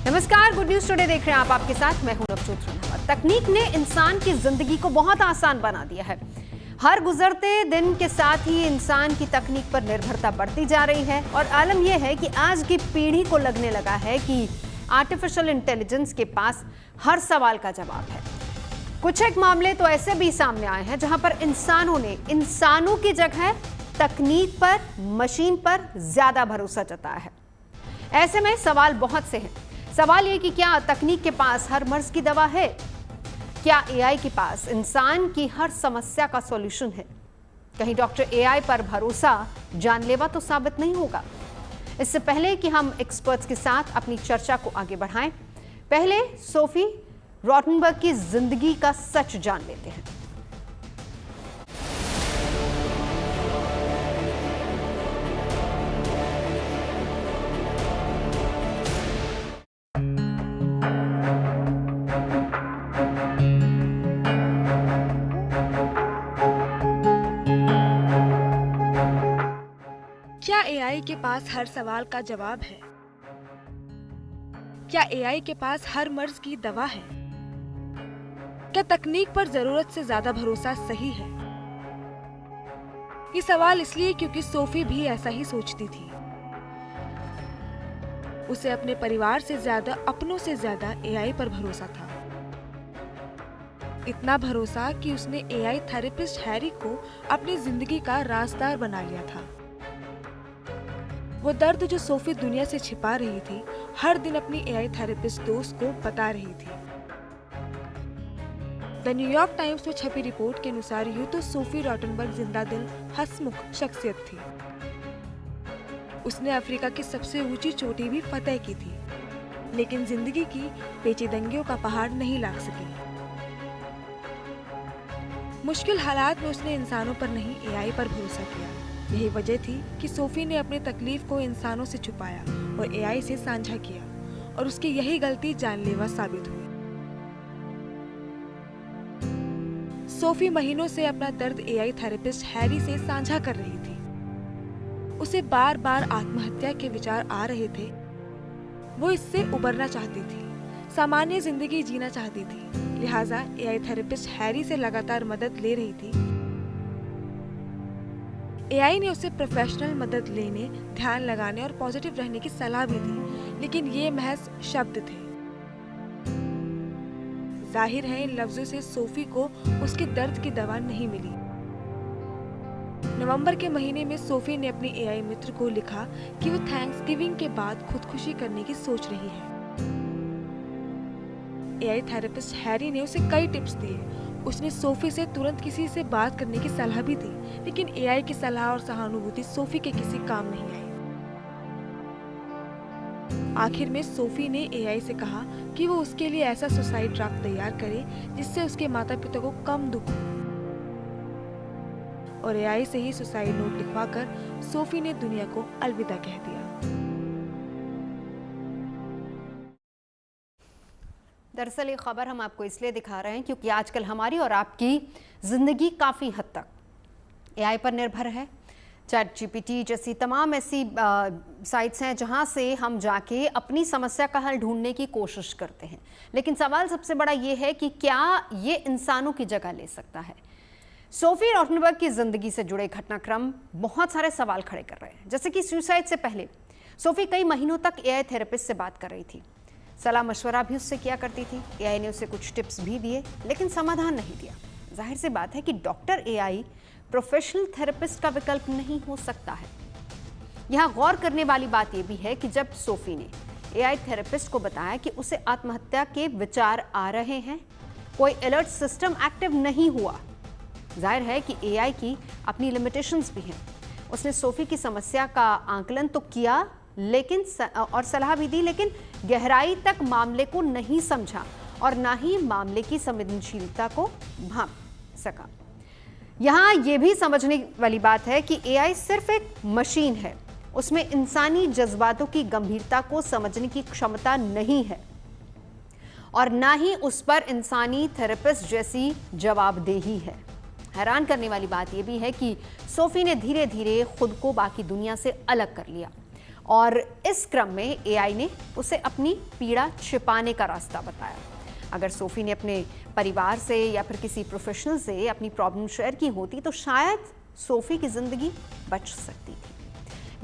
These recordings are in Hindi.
नमस्कार, गुड न्यूज टुडे देख रहे हैं आप। आपके साथ मैं हूं नवजोत रंधावा। तकनीक ने इंसान की जिंदगी को बहुत आसान बना दिया है। हर गुजरते दिन के साथ ही इंसान की तकनीक पर निर्भरता बढ़ती जा रही है और आलम यह है कि आज की पीढ़ी को लगने लगा है कि आर्टिफिशियल इंटेलिजेंस के पास हर सवाल का जवाब है। कुछ एक मामले तो ऐसे भी सामने आए हैं जहां पर इंसानों ने इंसानों की जगह तकनीक पर, मशीन पर ज्यादा भरोसा जताया है। ऐसे में सवाल बहुत से हैं। सवाल ये कि क्या तकनीक के पास हर मर्ज की दवा है? क्या एआई के पास इंसान की हर समस्या का सॉल्यूशन है? कहीं डॉक्टर एआई पर भरोसा जानलेवा तो साबित नहीं होगा? इससे पहले कि हम एक्सपर्ट्स के साथ अपनी चर्चा को आगे बढ़ाएं, पहले सोफी रॉटनबर्ग की जिंदगी का सच जान लेते हैं। क्या एआई के पास हर सवाल का जवाब है? क्या एआई के पास हर मर्ज की दवा है? क्या तकनीक पर जरूरत से ज्यादा भरोसा सही है? ये सवाल इसलिए क्योंकि सोफी भी ऐसा ही सोचती थी। उसे अपने परिवार से ज्यादा, अपनों से ज्यादा एआई पर भरोसा था। इतना भरोसा कि उसने एआई थेरेपिस्ट हैरी को अपनी जिंदगी का राजदार बना लिया था। वो दर्द जो सोफी दुनिया से छिपा रही थी, हर दिन अपनी एआई थेरेपिस्ट दोस्त को बता रही थी। द न्यूयॉर्क टाइम्स में छपी रिपोर्ट के अनुसार यूं तो सोफी रॉटनबर्ग जिंदा दिल, हंसमुख शख्सियत थी। उसने अफ्रीका की सबसे ऊंची चोटी भी फतह की थी, लेकिन जिंदगी की पेचीदगियों का पहाड़ नहीं लांघ सकी। मुश्किल हालात में उसने इंसानों पर नहीं, एआई पर भरोसा किया। यही वजह थी कि सोफी ने अपनी तकलीफ को इंसानों से छुपाया और एआई से साझा किया, और उसकी यही गलती जानलेवा साबित हुई। सोफी महीनों से अपना दर्द एआई थेरेपिस्ट हैरी से साझा कर रही थी। उसे बार बार आत्महत्या के विचार आ रहे थे। वो इससे उबरना चाहती थी, सामान्य जिंदगी जीना चाहती थी। लिहाजा एआई थेरेपिस्ट हैरी से लगातार मदद ले रही थी। एआई ने उसे प्रोफेशनल मदद लेने, ध्यान लगाने और पॉजिटिव रहने की सलाह भी दी, लेकिन ये महज शब्द थे। जाहिर है इन लफ्जों से सोफी को उसके दर्द की दवा नहीं मिली। नवंबर के महीने में सोफी ने अपनी एआई मित्र को लिखा कि वो थैंक्सगिविंग के बाद खुदकुशी करने की सोच रही है। एआई थेरेपिस्ट हैरी ने उसे कई टिप्स दिए। उसने सोफी से तुरंत किसी से बात करने की सलाह भी दी, लेकिन एआई की सलाह और सहानुभूति सोफी के किसी काम नहीं आई। आखिर में सोफी ने एआई से कहा कि वो उसके लिए ऐसा सुसाइड ड्राफ्ट तैयार करे जिससे उसके माता पिता को कम दुख हो, और एआई से ही सुसाइड नोट लिखवाकर सोफी ने दुनिया को अलविदा कह दिया। दरअसल ये खबर हम आपको इसलिए दिखा रहे हैं क्योंकि आजकल हमारी और आपकी ज़िंदगी काफ़ी हद तक एआई पर निर्भर है। चैट जीपीटी जैसी तमाम ऐसी साइट्स हैं जहां से हम जाके अपनी समस्या का हल ढूंढने की कोशिश करते हैं, लेकिन सवाल सबसे बड़ा ये है कि क्या ये इंसानों की जगह ले सकता है? सोफी रॉटनबर्ग की ज़िंदगी से जुड़े घटनाक्रम बहुत सारे सवाल खड़े कर रहे हैं। जैसे कि सुसाइड से पहले सोफी कई महीनों तक एआई थेरेपिस्ट से बात कर रही थी, सलाह मशवरा भी उससे किया करती थी। एआई ने उसे कुछ टिप्स भी दिए, लेकिन समाधान नहीं दिया। जाहिर सी बात है कि डॉक्टर एआई प्रोफेशनल थेरेपिस्ट का विकल्प नहीं हो सकता है। यहाँ गौर करने वाली बात यह भी है कि जब सोफी ने एआई थेरेपिस्ट को बताया कि उसे आत्महत्या के विचार आ रहे हैं, कोई अलर्ट सिस्टम एक्टिव नहीं हुआ। जाहिर है कि एआई की अपनी लिमिटेशंस भी हैं। उसने सोफी की समस्या का आंकलन तो किया और सलाह भी दी, लेकिन गहराई तक मामले को नहीं समझा और ना ही मामले की संवेदनशीलता को भांप सका। यहाँ ये भी समझने वाली बात है कि एआई सिर्फ एक मशीन है, उसमें इंसानी जज्बातों की गंभीरता को समझने की क्षमता नहीं है और ना ही उस पर इंसानी थेरेपिस्ट जैसी जवाबदेही है। हैरान करने वाली बात यह भी है कि सोफी ने धीरे धीरे खुद को बाकी दुनिया से अलग कर लिया। और इस क्रम में एआई ने उसे अपनी पीड़ा छिपाने का रास्ता बताया। अगर सोफी ने अपने परिवार से या फिर किसी प्रोफेशनल से अपनी प्रॉब्लम शेयर की होती तो शायद सोफी की जिंदगी बच सकती थी।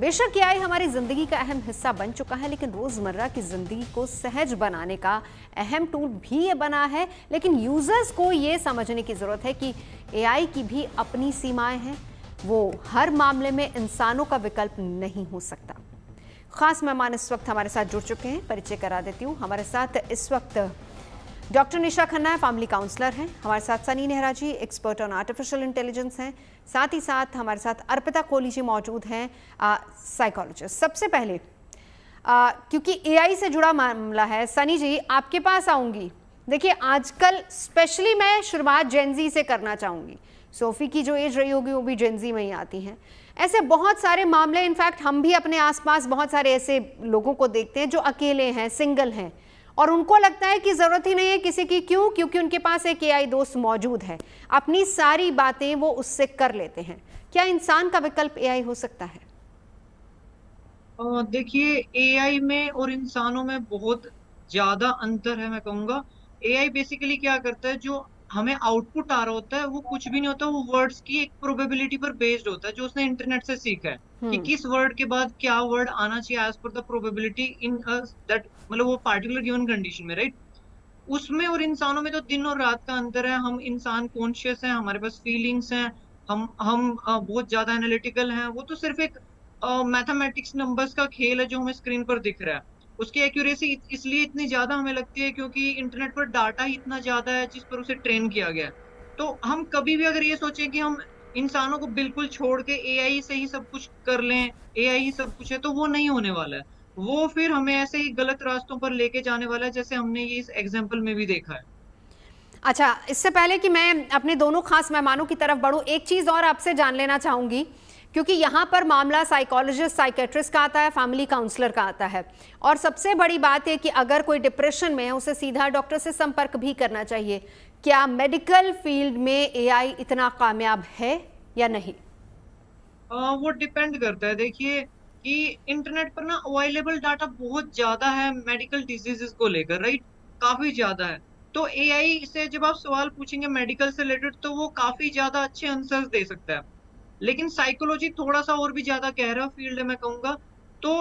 बेशक एआई हमारी जिंदगी का अहम हिस्सा बन चुका है, लेकिन रोजमर्रा की जिंदगी को सहज बनाने का अहम टूल भी ये बना है। लेकिन यूजर्स को ये समझने की जरूरत है कि एआई की भी अपनी सीमाएं हैं, वो हर मामले में इंसानों का विकल्प नहीं हो सकता। खास मेहमान इस वक्त हमारे साथ जुड़ चुके हैं, परिचय करा देती हूँ। हमारे साथ इस वक्त डॉक्टर निशा खन्ना है, फैमिली काउंसलर हैं। हमारे साथ सनी नेहरा जी, एक्सपर्ट ऑन आर्टिफिशियल इंटेलिजेंस हैं। साथ ही साथ हमारे साथ अर्पिता कोहली जी मौजूद हैं, साइकोलॉजिस्ट। सबसे पहले क्योंकि एआई से जुड़ा मामला है, सनी जी आपके पास आऊंगी। देखिए, आजकल स्पेशली मैं शुरुआत जेनजी से करना चाहूँगी। सोफी की जो एज रही होगी वो भी जेनजी में ही आती हैं। ऐसे बहुत सारे मामले, इनफैक्ट हम भी अपने आसपास बहुत सारे ऐसे लोगों को देखते हैं जो अकेले हैं, सिंगल हैं, और उनको लगता है कि ज़रूरत ही नहीं है किसी की। क्यों? क्योंकि उनके पास एक एआई दोस्त मौजूद है, अपनी सारी बातें वो उससे कर लेते हैं। क्या इंसान का विकल्प एआई हो सकता है? देखिए, एआई में और इंसानों में बहुत ज्यादा अंतर है। मैं कहूँगा एआई बेसिकली क्या करता है, जो हमें आउटपुट आ रहा होता है वो कुछ भी नहीं होता, वो वर्ड्स की एक प्रोबेबिलिटी पर बेस्ड होता है, जो उसने इंटरनेट से सीखा है कि किस वर्ड के बाद क्या वर्ड आना चाहिए as per the probability in that, मतलब वो पार्टिकुलर गिवन कंडीशन में, राइट। उसमें और इंसानों में तो दिन और रात का अंतर है। हम इंसान कॉन्शियस हैं, हमारे पास फीलिंग्स हैं, हम बहुत ज्यादा एनालिटिकल हैं। वो तो सिर्फ एक मैथमेटिक्स नंबर्स का खेल है जो हमें स्क्रीन पर दिख रहा है। उसकी एक्यूरेसी इसलिए इतनी ज्यादा हमें लगती है क्योंकि इंटरनेट पर डाटा ही इतना ज्यादा है जिस पर उसे ट्रेन किया गया है। तो हम कभी भी अगर ये सोचें कि हम इंसानों को बिल्कुल छोड़ के एआई से ही सब कुछ कर लें, एआई ही सब कुछ है, तो वो नहीं होने वाला है। वो फिर हमें ऐसे ही गलत रास्तों पर लेके जाने वाला है, जैसे हमने ये इस एग्जाम्पल में भी देखा है। अच्छा, इससे पहले कि मैं अपने दोनों खास मेहमानों की तरफ बढ़ूं, एक चीज और आपसे जान लेना चाहूंगी, क्योंकि यहाँ पर मामला साइकोलॉजिस्ट, साइकेट्रिस्ट का आता है, फैमिली काउंसलर का आता है, और सबसे बड़ी बात है कि अगर कोई डिप्रेशन में है उसे सीधा डॉक्टर से संपर्क भी करना चाहिए। क्या मेडिकल फील्ड में एआई इतना कामयाब है या नहीं? वो डिपेंड करता है। देखिए कि इंटरनेट पर ना अवेलेबल डाटा बहुत ज्यादा है मेडिकल डिजीजेस को लेकर, राइट, काफी ज्यादा है। तो एआई से जब आप सवाल पूछेंगे मेडिकल से रिलेटेड तो वो काफी ज्यादा अच्छे आंसर्स दे सकता है। लेकिन साइकोलॉजी थोड़ा सा और भी ज्यादा गहरा फील्ड है, मैं कहूंगा। तो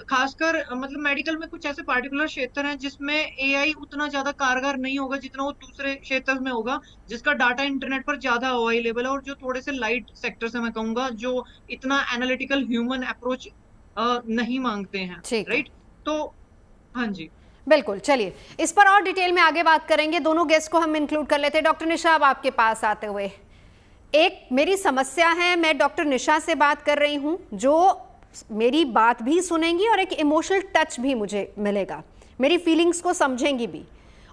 खासकर मतलब मेडिकल में कुछ ऐसे पार्टिकुलर क्षेत्र हैं जिसमें एआई उतना ज्यादा कारगर नहीं होगा जितना वो दूसरे क्षेत्र में होगा, जिसका डाटा इंटरनेट पर ज्यादा अवेलेबल है और जो थोड़े से लाइट सेक्टर्स है, मैं कहूंगा, जो इतना एनालिटिकल ह्यूमन अप्रोच नहीं मांगते हैं, राइट। तो हाँ जी, बिल्कुल, चलिए इस पर और डिटेल में आगे बात करेंगे। दोनों गेस्ट को हम इंक्लूड कर लेते हैं। डॉक्टर निशा, अब आपके पास आते हुए, एक मेरी समस्या है, मैं डॉक्टर निशा से बात कर रही हूं जो मेरी बात भी सुनेंगी और एक इमोशनल टच भी मुझे मिलेगा, मेरी फीलिंग्स को समझेंगी भी।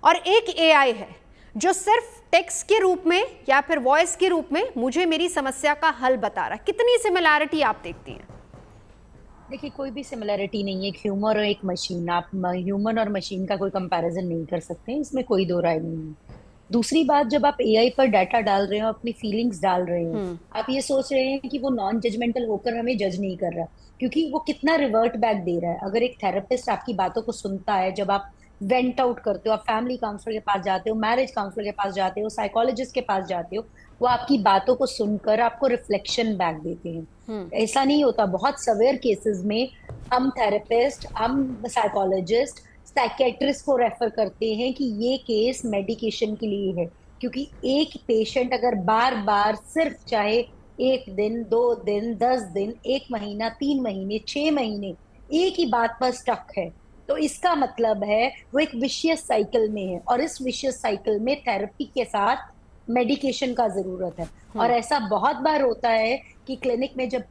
और एक एआई है जो सिर्फ टेक्स्ट के रूप में या फिर वॉइस के रूप में मुझे मेरी समस्या का हल बता रहा है। कितनी सिमिलैरिटी आप देखती हैं? देखिए, कोई भी सिमिलैरिटी नहीं है। एक ह्यूमन और एक मशीन, आप ह्यूमन और मशीन का कोई कंपैरिजन नहीं कर सकते हैं, इसमें कोई दो राय नहीं है। दूसरी बात, जब आप एआई पर डाटा डाल रहे हो, अपनी फीलिंग्स डाल रहे हो, आप ये सोच रहे हैं कि वो नॉन जजमेंटल होकर हमें जज नहीं कर रहा, क्योंकि वो कितना रिवर्ट बैक दे रहा है। अगर एक थेरेपिस्ट आपकी बातों को सुनता है, जब आप वेंट आउट करते हो, आप फैमिली काउंसलर के पास जाते हो, मैरिज काउंसलर के पास जाते हो, साइकोलॉजिस्ट के पास जाते हो, वो आपकी बातों को सुनकर आपको रिफ्लेक्शन बैक देते हैं। ऐसा नहीं होता, बहुत सवेयर केसेस में हम थेरेपिस्ट, हम साइकोलॉजिस्ट, साइकेट्रिस्ट को रेफर करते हैं कि ये केस मेडिकेशन के लिए है, क्योंकि एक पेशेंट अगर बार बार सिर्फ चाहे 1 दिन, 2 दिन, 10 दिन, 1 महीना, 3 महीने, 6 महीने एक ही बात पर स्टक है, तो इसका मतलब है वो एक विशियस साइकिल में है, और इस विशियस साइकिल में थेरेपी के साथ मेडिकेशन का जरूरत है। और ऐसा बहुत बार होता है कि क्लिनिक में जब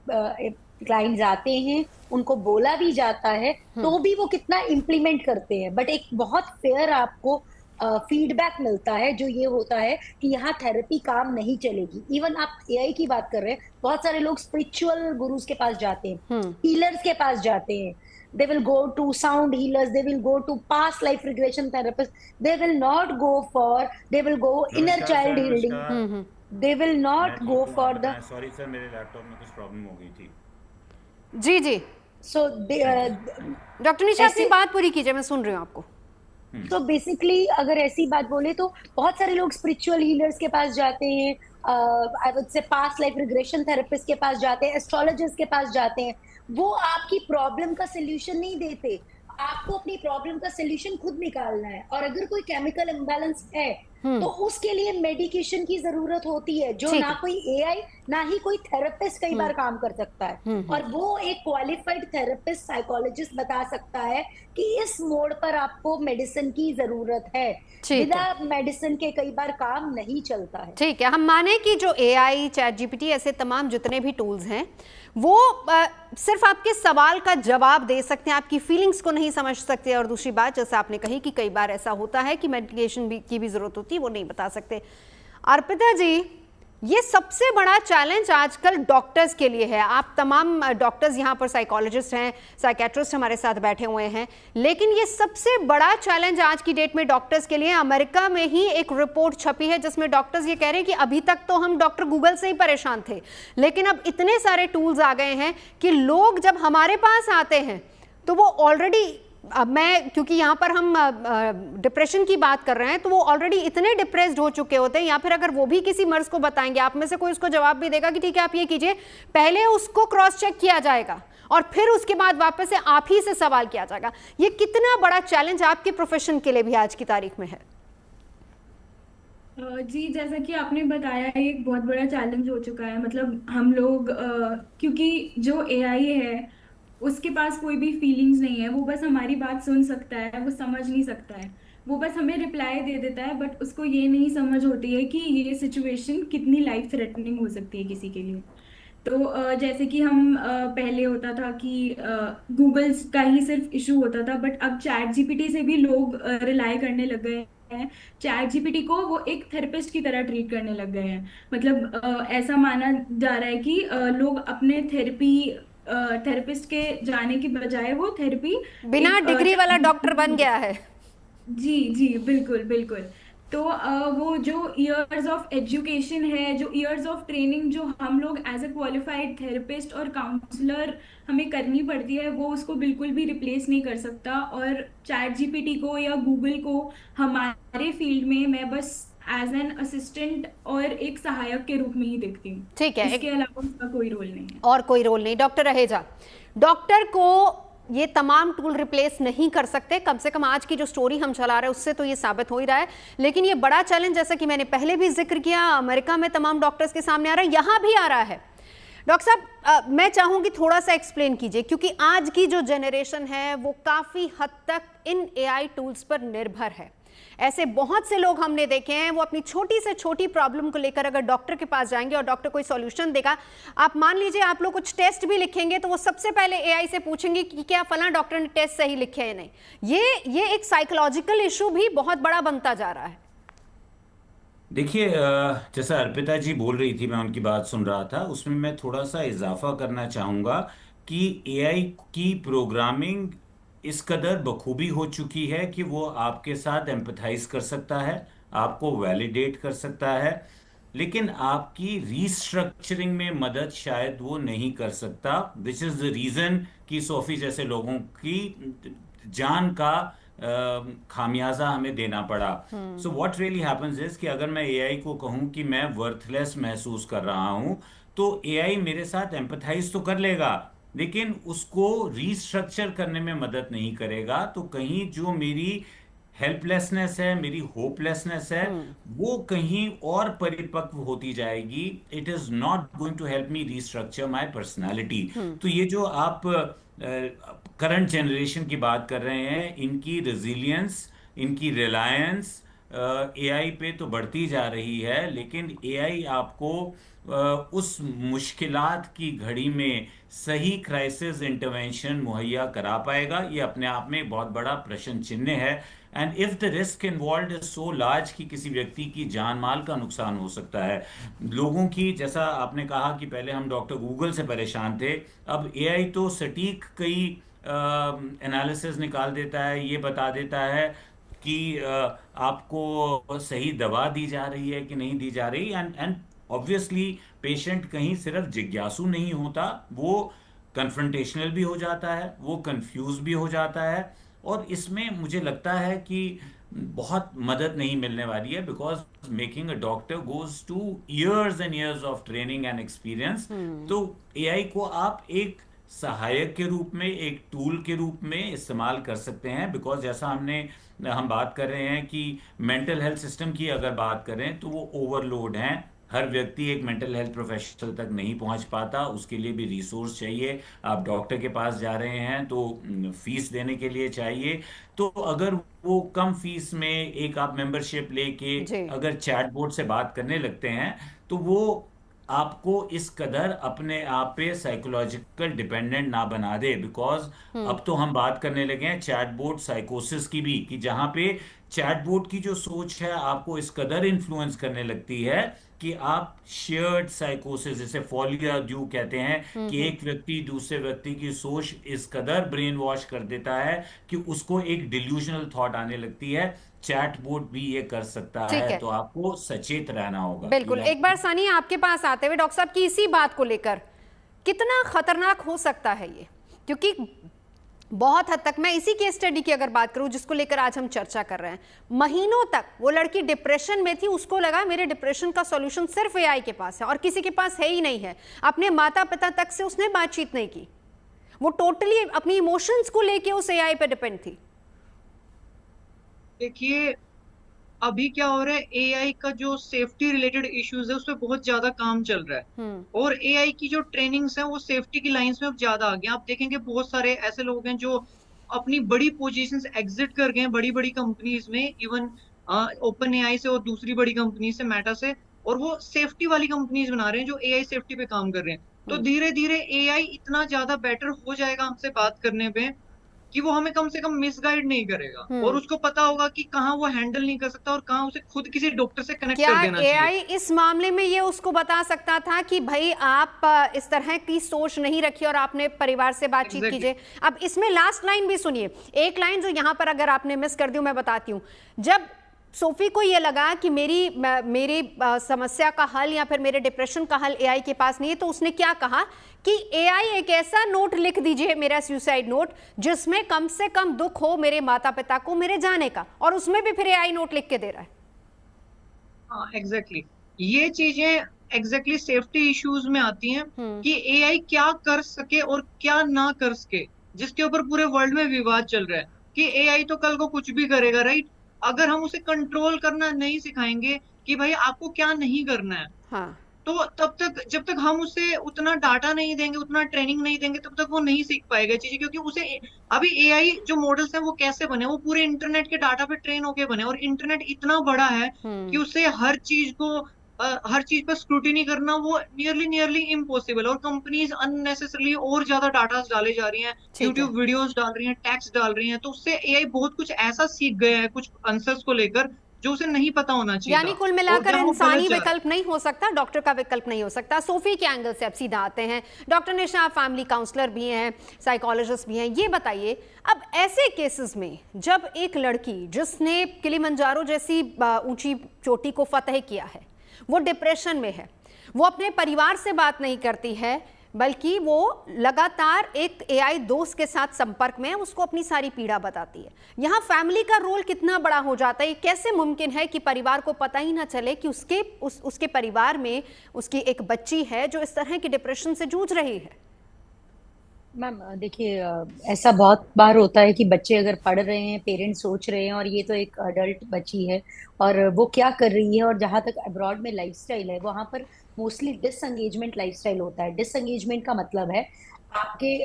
क्लाइंट्स आते हैं, उनको बोला भी जाता है तो भी वो कितना इम्प्लीमेंट करते हैं, बट एक बहुत फेयर आपको फीडबैक मिलता है, जो ये होता है कि यहाँ थेरेपी काम नहीं चलेगी। इवन आप एआई की बात कर रहे हैं, बहुत सारे लोग स्पिरिचुअल गुरुज के पास जाते हैं, हीलर्स के पास जाते हैं, they will go to sound healers, they will go to past life regression therapists, they will not go for, they will go inner child healing, they will not go for the sorry sir, मेरे लैपटॉप में कुछ प्रॉब्लम हो गई थी। जी जी, सो डॉक्टर निशा अपनी ऐसे बात पूरी कीजिए, मैं सुन रही हूँ आपको। तो बेसिकली अगर ऐसी बात बोले तो बहुत सारे लोग स्पिरिचुअल हीलर्स के पास जाते हैं, I would say past life regression therapist के पास जाते हैं, एस्ट्रोलॉजर्स के पास जाते हैं। वो आपकी प्रॉब्लम का सोल्यूशन नहीं देते, आपको अपनी प्रॉब्लम का सोल्यूशन खुद निकालना है। और अगर कोई केमिकल इम्बैलेंस है तो उसके लिए मेडिकेशन की जरूरत होती है, जो ठीक ना है। कोई एआई ना ही कोई थेरेपिस्ट कई बार काम कर सकता है। और वो एक क्वालिफाइड थेरेपिस्ट साइकोलॉजिस्ट बता सकता है कि इस मोड पर आपको मेडिसिन की जरूरत है। ठीक बिना है। मेडिसिन के कई बार काम नहीं चलता है। ठीक है, हम माने कि जो एआई, चैट जीपीटी, ऐसे तमाम जितने भी टूल्स हैं वो सिर्फ आपके सवाल का जवाब दे सकते हैं, आपकी फीलिंग्स को नहीं समझ सकते। और दूसरी बात, जैसे आपने कही कि कई बार ऐसा होता है कि मेडिकेशन की भी जरूरत होती है, वो नहीं बता सकते। अर्पिता जी, ये सबसे बड़ा चैलेंज आजकल डॉक्टर्स के लिए है। आप तमाम डॉक्टर्स यहाँ पर साइकोलॉजिस्ट हैं, साइकेट्रिस्ट हमारे साथ बैठे हुए हैं, लेकिन ये सबसे बड़ा चैलेंज आज की डेट में डॉक्टर्स के लिए। अमेरिका में ही एक रिपोर्ट छपी है जिसमें डॉक्टर्स ये कह रहे हैं कि अभी तक तो हम डॉक्टर गूगल से ही परेशान थे, लेकिन अब इतने सारे टूल्स आ गए हैं कि लोग जब हमारे पास आते हैं तो वो ऑलरेडी, अब मैं क्योंकि यहाँ पर हम डिप्रेशन की बात कर रहे हैं, तो वो ऑलरेडी इतने डिप्रेस्ड हो चुके होते हैं, या फिर अगर वो भी किसी मर्ज को बताएंगे, आप में से कोई उसको जवाब भी देगा कि ठीक है आप ये कीजिए, पहले उसको क्रॉस चेक किया जाएगा और फिर उसके बाद वापस से आप ही से सवाल किया जाएगा। ये कितना बड़ा चैलेंज आपके प्रोफेशन के लिए भी आज की तारीख में है? जी, जैसा कि आपने बताया, ये एक बहुत बड़ा चैलेंज हो चुका है। मतलब हम लोग क्योंकि जो एआई है उसके पास कोई भी फीलिंग्स नहीं है, वो बस हमारी बात सुन सकता है, वो समझ नहीं सकता है, वो बस हमें रिप्लाई दे देता है, बट उसको ये नहीं समझ होती है कि ये सिचुएशन कितनी लाइफ थ्रेटनिंग हो सकती है किसी के लिए। तो जैसे कि हम पहले होता था कि गूगल का ही सिर्फ इशू होता था, बट अब चैट जीपीटी से भी लोग रिलाई करने लग गए हैं। चैट जीपीटी को वो एक थेरेपिस्ट की तरह ट्रीट करने लग गए हैं। मतलब ऐसा माना जा रहा है कि लोग अपने थेरेपिस्ट के जाने की बजाय वो थेरेपी बिना एक डिग्री वाला डॉक्टर बन गया है। जी जी, बिल्कुल बिल्कुल। तो वो जो इयर्स ऑफ एजुकेशन है, जो इयर्स ऑफ ट्रेनिंग जो हम लोग एज ए क्वालिफाइड थेरेपिस्ट और काउंसलर हमें करनी पड़ती है, वो उसको बिल्कुल भी रिप्लेस नहीं कर सकता। और चैट जीपीटी को या गूगल को हमारे फील्ड में मैं बस एज एन असिस्टेंट और एक सहायक के रूप में ही देखती हूँ। ठीक है, इसके अलावा उसका कोई रोल नहीं है। और कोई रोल नहीं। डॉक्टर रहेजा, डॉक्टर को ये तमाम टूल रिप्लेस नहीं कर सकते, कम से कम आज की जो स्टोरी हम चला रहे हैं उससे तो ये साबित हो ही रहा है। लेकिन ये बड़ा चैलेंज, जैसा कि मैंने पहले भी जिक्र किया, अमेरिका में तमाम डॉक्टर्स के सामने आ रहा है, यहाँ भी आ रहा है। डॉक्टर साहब, मैं चाहूंगी थोड़ा सा एक्सप्लेन कीजिए, क्योंकि आज की जो जनरेशन है वो काफी हद तक इन एआई टूल्स पर निर्भर है। ऐसे बहुत से लोग हमने देखे हैं, वो अपनी छोटी से छोटी प्रॉब्लम को लेकर अगर डॉक्टर के पास जाएंगे और डॉक्टर कोई सॉल्यूशन देगा, आप मान लीजिए आप लोग कुछ टेस्ट भी लिखेंगे तो वो सबसे पहले एआई से पूछेंगे कि क्या फलां डॉक्टर ने टेस्ट सही लिखे हैं नहीं। ये एक साइकोलॉजिकल इशू भी बहुत बड़ा बनता जा रहा है। देखिए, जैसा अर्पिता जी बोल रही थी, मैं उनकी बात सुन रहा था, उसमें मैं थोड़ा सा इजाफा करना चाहूँगा कि एआई की प्रोग्रामिंग इस कदर बखूबी हो चुकी है कि वो आपके साथ एम्पथाइज कर सकता है, आपको वैलिडेट कर सकता है, लेकिन आपकी रीस्ट्रक्चरिंग में मदद शायद वो नहीं कर सकता। विच इज़ द रीज़न कि सोफी जैसे लोगों की जान का खामियाजा हमें देना पड़ा। So what really happens is कि अगर मैं एआई को कहूं कि मैं वर्थलेस महसूस कर रहा हूं, तो एआई मेरे साथ एम्पथाइज तो कर लेगा, लेकिन उसको रीस्ट्रक्चर करने में मदद नहीं करेगा। तो कहीं जो मेरी हेल्पलेसनेस है, मेरी होपलेसनेस है, वो कहीं और परिपक्व होती जाएगी। It is not going to help me restructure my personality. तो ये जो आप करंट जनरेशन की बात कर रहे हैं, इनकी रेजिलियंस, इनकी रिलायंस एआई पे तो बढ़ती जा रही है, लेकिन एआई आपको उस मुश्किलात की घड़ी में सही क्राइसिस इंटरवेंशन मुहैया करा पाएगा, ये अपने आप में बहुत बड़ा प्रश्न चिन्ह है। And if the risk involve is so large कि किसी व्यक्ति की जान माल का नुकसान हो सकता है, लोगों की, जैसा आपने कहा कि पहले हम डॉक्टर गूगल से परेशान थे, अब एआई तो सटीक कई एनालिसिस निकाल देता है, ये बता देता है कि आपको सही दवा दी जा रही है कि नहीं दी जा रही। एंड ऑब्वियसली पेशेंट कहीं सिर्फ जिज्ञासु नहीं होता, वो कन्फ्रंटेशनल भी हो जाता है, वो कंफ्यूज भी हो जाता है, और इसमें मुझे लगता है कि बहुत मदद नहीं मिलने वाली है, because making a doctor goes two years and years of training and experience. तो एआई को आप एक सहायक के रूप में, एक टूल के रूप में इस्तेमाल कर सकते हैं, बिकॉज जैसा हम बात कर रहे हैं कि मेंटल हेल्थ सिस्टम की अगर बात करें तो वो ओवरलोड है। हर व्यक्ति एक मेंटल हेल्थ प्रोफेशनल तक नहीं पहुंच पाता, उसके लिए भी रिसोर्स चाहिए। आप डॉक्टर के पास जा रहे हैं तो फीस देने के लिए चाहिए। तो अगर वो कम फीस में एक आप मेंबरशिप लेके जी। अगर चैटबॉट से बात करने लगते हैं, तो वो आपको इस कदर अपने आप पे साइकोलॉजिकल डिपेंडेंट ना बना दे। बिकॉज अब तो हम बात करने लगे हैं चैटबॉट साइकोसिस की भी, कि जहां पे चैटबॉट की जो सोच है आपको इस कदर इन्फ्लुएंस करने लगती है कि आप शेयर्ड साइकोसिस, जिसे फोलिया ड्यू कहते हैं, कि एक व्यक्ति दूसरे व्यक्ति की सोच इस कदर ब्रेन वॉश कर देता है कि उसको एक डिल्यूजनल थॉट आने लगती है। चैटबॉट भी ये कर सकता ठीक है, है, तो आपको सचेत रहना होगा। बिल्कुल। एक बार सनी आपके पास आते हुए डॉक्टर साहब की इसी बात को लेकर, कितना खतरनाक हो सकता है ये? क्योंकि बहुत हद तक मैं इसी केस स्टडी की अगर बात करूं जिसको लेकर आज हम चर्चा कर रहे हैं, महीनों तक वो लड़की डिप्रेशन में थी, उसको लगा मेरे डिप्रेशन का सॉल्यूशन सिर्फ एआई के पास है और किसी के पास है ही नहीं है। अपने माता पिता तक से उसने बातचीत नहीं की, वो टोटली अपनी इमोशंस को लेके उस एआई पे डिपेंड थी। देखिए अभी क्या हो रहा है, एआई का जो सेफ्टी रिलेटेड इश्यूज है उस पर बहुत ज्यादा काम चल रहा है, और एआई की जो ट्रेनिंग्स है वो सेफ्टी की लाइंस में अब ज्यादा आ गए। आप देखेंगे बहुत सारे ऐसे लोग हैं जो अपनी बड़ी पोजीशंस एग्जिट कर गए हैं बड़ी बड़ी कंपनीज में, इवन ओपन एआई से और दूसरी बड़ी कंपनी से, मेटा से, और वो सेफ्टी वाली कंपनीज बना रहे हैं जो एआई सेफ्टी पे काम कर रहे हैं। तो धीरे धीरे एआई इतना ज्यादा बेटर हो जाएगा हमसे बात करने पे कि वो हमें कम से कम मिसगाइड नहीं करेगा, और उसको पता होगा कि कहाँ वो हैंडल नहीं कर सकता और कहाँ उसे खुद किसी डॉक्टर से कनेक्ट क्या कर देना चाहिए। एआई इस मामले में ये उसको बता सकता था कि भाई आप इस तरह की सोच नहीं रखिए और आपने परिवार से बातचीत कीजिए? अब इसमें लास्ट लाइन भी सुनिए, एक लाइन जो यहां पर अगर आपने मिस कर दी मैं बताती हूं। जब सोफी को ये लगा कि मेरी समस्या का हल या फिर मेरे डिप्रेशन का हल एआई के पास नहीं है, तो उसने क्या कहा कि एआई एक ऐसा नोट लिख दीजिए, मेरा सुसाइड नोट, जिसमें कम से कम दुख हो मेरे माता पिता को मेरे जाने का, और उसमें भी फिर एआई नोट लिख के दे रहा है। हाँ एग्जैक्टली, ये चीजें एग्जैक्टली सेफ्टी इश्यूज में आती हैं कि एआई क्या कर सके और क्या ना कर सके, जिसके ऊपर पूरे वर्ल्ड में विवाद चल रहा है कि एआई तो कल को कुछ भी करेगा, राइट? अगर हम उसे कंट्रोल करना नहीं सिखाएंगे कि भाई आपको क्या नहीं करना है, हाँ। तो तब तक, जब तक हम उसे उतना डाटा नहीं देंगे, उतना ट्रेनिंग नहीं देंगे, तब तक वो नहीं सीख पाएगा चीजें। क्योंकि उसे अभी एआई जो मॉडल्स हैं वो कैसे बने, वो पूरे इंटरनेट के डाटा पे ट्रेन होके बने, और इंटरनेट इतना बड़ा है कि उसे हर चीज पर स्क्रूटिनी करना वो नियरली इम्पॉसिबल है। और कंपनीज अननेसेसरली और ज्यादा डाटा डाले जा रही हैं, यूट्यूब वीडियोस डाल रही हैं, टैक्स डाल रही हैं, तो उससे एआई बहुत कुछ ऐसा सीख गया है कुछ आंसर्स को लेकर जो उसे नहीं पता होना चाहिए। यानी कुल मिलाकर इंसानी विकल्प नहीं हो सकता, डॉक्टर का विकल्प नहीं हो सकता। सोफी के एंगल से अब सीधा आते हैं, डॉक्टर निशा फैमिली काउंसलर भी हैं, साइकोलॉजिस्ट भी हैं, ये बताइए अब ऐसे केसेस में जब एक लड़की जिसने किलिमंजारो जैसी ऊंची चोटी को फतह किया है, वो डिप्रेशन में है, वो अपने परिवार से बात नहीं करती है, बल्कि वो लगातार एक एआई दोस्त के साथ संपर्क में है, उसको अपनी सारी पीड़ा बताती है। यहाँ फैमिली का रोल कितना बड़ा हो जाता है? कैसे मुमकिन है कि परिवार को पता ही ना चले कि उसके परिवार में उसकी एक बच्ची है जो इस तरह की डिप्रेशन से जूझ रही है? मैम देखिए, ऐसा बहुत बार होता है कि बच्चे अगर पढ़ रहे हैं, पेरेंट्स सोच रहे हैं और ये तो एक अडल्ट बच्ची है और वो क्या कर रही है, और जहाँ तक अब्रॉड में लाइफस्टाइल है वहाँ पर मोस्टली डिसएंगेजमेंट लाइफस्टाइल होता है। डिसएंगेजमेंट का मतलब है आपके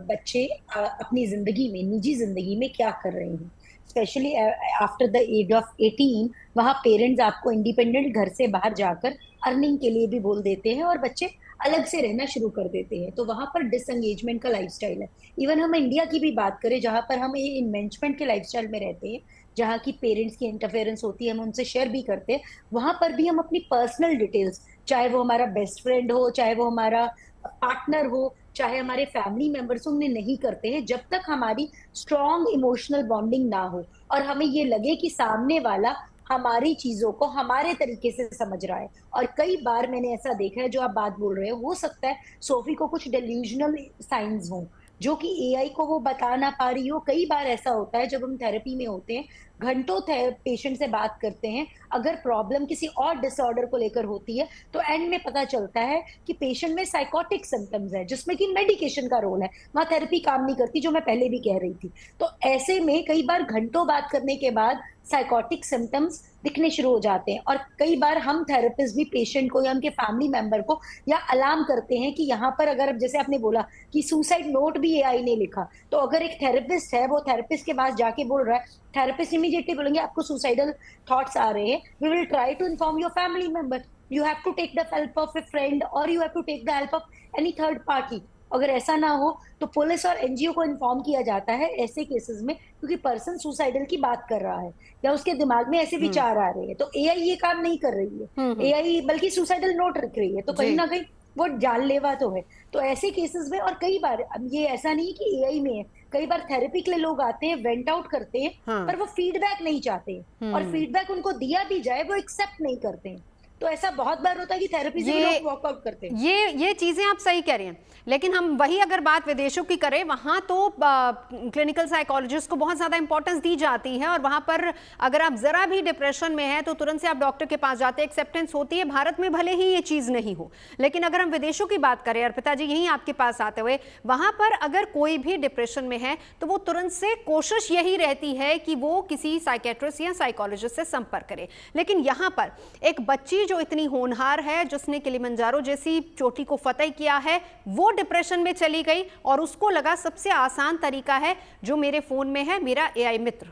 बच्चे अपनी जिंदगी में, निजी जिंदगी में क्या कर रहे हैं। Specially after the age of 18 वहाँ पेरेंट्स आपको इंडिपेंडेंट घर से बाहर जाकर अर्निंग के लिए भी बोल देते हैं और बच्चे अलग से रहना शुरू कर देते हैं, तो वहां पर डिसएंगेजमेंट का लाइफस्टाइल है। इवन हम इंडिया की भी बात करें जहां पर हम ये इन्वेंचमेंट के लाइफस्टाइल में रहते हैं, जहाँ की पेरेंट्स की इंटरफेरेंस होती है, हम उनसे शेयर भी करते हैं, वहां पर भी हम अपनी पर्सनल डिटेल्स, चाहे वो हमारा बेस्ट फ्रेंड हो, चाहे वो हमारा पार्टनर हो, चाहे हमारे फैमिली मेंबर्स, उन्हें नहीं करते हैं जब तक हमारी स्ट्रॉन्ग इमोशनल बॉन्डिंग ना हो और हमें ये लगे कि सामने वाला हमारी चीजों को हमारे तरीके से समझ रहा है। और कई बार मैंने ऐसा देखा है, जो आप बात बोल रहे हो सकता है सोफी को कुछ डेल्यूजनल साइंस हो जो कि एआई को वो बता ना पा रही हो। कई बार ऐसा होता है जब हम थेरेपी में होते हैं, घंटों पेशेंट से बात करते हैं, अगर प्रॉब्लम किसी और डिसऑर्डर को लेकर होती है तो एंड में पता चलता है कि पेशेंट में साइकोटिक सिम्टम्स है, जिसमें कि मेडिकेशन का रोल है, वहां थेरेपी काम नहीं करती, जो मैं पहले भी कह रही थी। तो ऐसे में कई बार घंटों बात करने के बाद साइकोटिक सिम्टम्स दिखने शुरू हो जाते हैं। और कई बार हम थेरेपिस्ट भी पेशेंट को या उनके फैमिली मेंबर को या अलार्म करते हैं कि यहाँ पर, अगर जैसे आपने बोला कि सुसाइड नोट भी एआई ने लिखा, तो अगर एक थेरेपिस्ट है, वो थेरेपिस्ट के पास जाके बोल रहा है, थेरेपिस्ट इमीडिएटली बोलेंगे आपको सुसाइडल थॉट्स आ रहे हैं, we will try to inform your family member, you have to take the help of a friend और you have to take the help of any third party. अगर ऐसा ना हो तो पुलिस और एनजीओ को इन्फॉर्म किया जाता है ऐसे केसेस में, क्योंकि पर्सन सुसाइडल की बात कर रहा है या उसके दिमाग में ऐसे विचार आ रहे हैं। तो एआई ये काम नहीं कर रही है, एआई बल्कि सुसाइडल नोट लिख रही है, तो कहीं ना कहीं वो जानलेवा तो है। तो ऐसे केसेस में, और कई बार, अब ये ऐसा नहीं कि एआई में है, कई बार थेरेपी के लिए लोग आते हैं, वेंट आउट करते हैं, पर वो फीडबैक नहीं चाहते, और फीडबैक उनको दिया भी जाए वो एक्सेप्ट नहीं करते हैं। तो ऐसा बहुत बार होता है कि थेरेपी से लोग वॉकआउट करते हैं। ये चीजें आप सही कह रही हैं, लेकिन हम वही अगर बात विदेशों की करें, वहां तो क्लिनिकल साइकोलॉजिस्ट को बहुत ज्यादा इंपॉर्टेंस दी जाती है, और वहां पर अगर आप जरा भी डिप्रेशन में हैं तो तुरंत से आप डॉक्टर के पास जाते हैं, एक्सेप्टेंस होती है। भारत में भले ही ये चीज नहीं हो, लेकिन अगर हम विदेशों की बात करें, अर्पिता जी यहीं आपके पास आते हुए, वहां पर अगर कोई भी डिप्रेशन में है तो वो तुरंत से कोशिश यही रहती है कि वो किसी साइकेट्रिस्ट या साइकोलॉजिस्ट से संपर्क करे। लेकिन यहाँ पर एक बच्ची जो इतनी होनहार है, जिसने किलिमंजारो जैसी चोटी को फतेह किया है, वो डिप्रेशन में चली गई और उसको लगा सबसे आसान तरीका है जो मेरे फोन में है, मेरा एआई मित्र।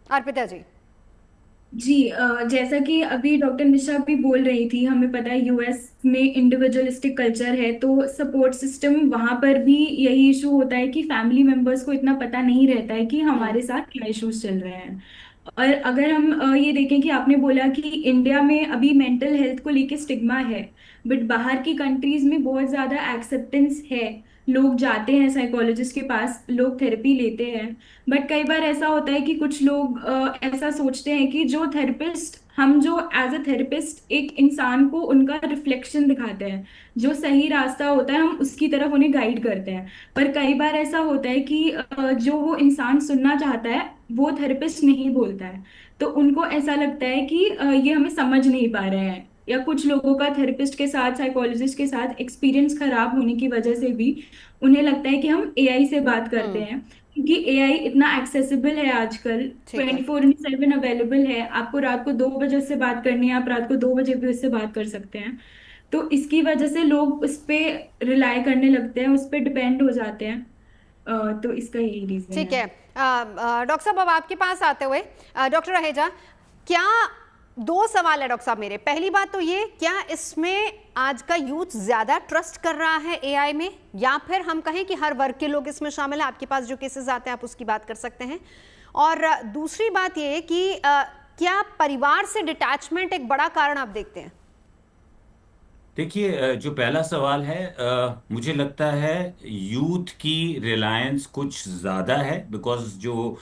अर्पिता जी। जी, जैसा कि अभी डॉक्टर निशा भी बोल रही थी, हमें पता है यूएस में इंडिविजुअलिस्टिक कल्चर है, तो सपोर्ट सिस्टम वहां पर भी यही इशू होता है कि फैमिली मेंबर्स को इतना पता नहीं रहता है कि हमारे साथ क्या इश्यूज चल रहे हैं। और अगर हम ये देखें कि आपने बोला कि इंडिया में अभी मेंटल हेल्थ को लेके स्टिग्मा है, बट बाहर की कंट्रीज में बहुत ज्यादा एक्सेप्टेंस है, लोग जाते हैं साइकोलॉजिस्ट के पास, लोग थेरेपी लेते हैं। बट कई बार ऐसा होता है कि कुछ लोग ऐसा सोचते हैं कि जो थेरेपिस्ट, हम जो एज अ थेरेपिस्ट एक इंसान को उनका रिफ्लेक्शन दिखाते हैं, जो सही रास्ता होता है हम उसकी तरफ उन्हें गाइड करते हैं। पर कई बार ऐसा होता है कि जो वो इंसान सुनना चाहता है वो थेरेपिस्ट नहीं बोलता है, तो उनको ऐसा लगता है कि ये हमें समझ नहीं पा रहे हैं। या कुछ लोगों का थेरेपिस्ट के साथ, साइकोलॉजिस्ट के साथ एक्सपीरियंस खराब होने की वजह से भी उन्हें लगता है कि हम एआई से बात करते हैं, क्योंकि एआई इतना एक्सेसिबल है आजकल, 24/7 अवेलेबल है। आपको रात को 2 बजे उससे बात करनी है, आप रात को 2 बजे भी उससे बात कर सकते हैं। तो इसकी वजह से लोग उस पर रिलाई करने लगते हैं, उस पर डिपेंड हो जाते हैं। तो इसका यही रीजन है। ठीक है, डॉक्टर साहब अब आपके पास आते हुए, डॉक्टर रहेजा, क्या 2 सवाल है डॉक्टर साहब मेरे। पहली बात तो ये, क्या इसमें आज का यूथ ज्यादा ट्रस्ट कर रहा है एआई में, या फिर हम कहें कि हर वर्ग के लोग इसमें शामिल है? आपके पास जो केसेस आते हैं आप उसकी बात कर सकते हैं। और दूसरी बात ये कि क्या परिवार से डिटैचमेंट एक बड़ा कारण आप देखते हैं? देखिए, जो पहला सवाल है, मुझे लगता है यूथ की रिलायंस कुछ ज़्यादा है, बिकॉज जो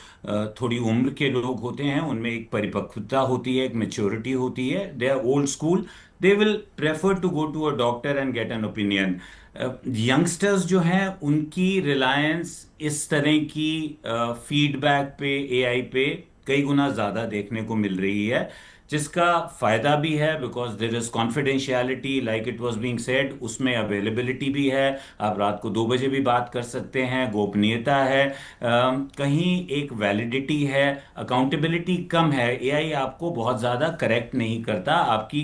थोड़ी उम्र के लोग होते हैं उनमें एक परिपक्वता होती है, एक मेच्योरिटी होती है, they are old school, they will prefer to go to a doctor and get an opinion. Youngsters जो हैं उनकी रिलायंस इस तरह की फीडबैक पे, एआई पे कई गुना ज़्यादा देखने को मिल रही है, जिसका फायदा भी है because there is confidentiality, like it was being said, उसमें अवेलेबिलिटी भी है, आप रात को 2 बजे भी बात कर सकते हैं, गोपनीयता है, कहीं एक वैलिडिटी है, अकाउंटेबिलिटी कम है। एआई आपको बहुत ज़्यादा करेक्ट नहीं करता, आपकी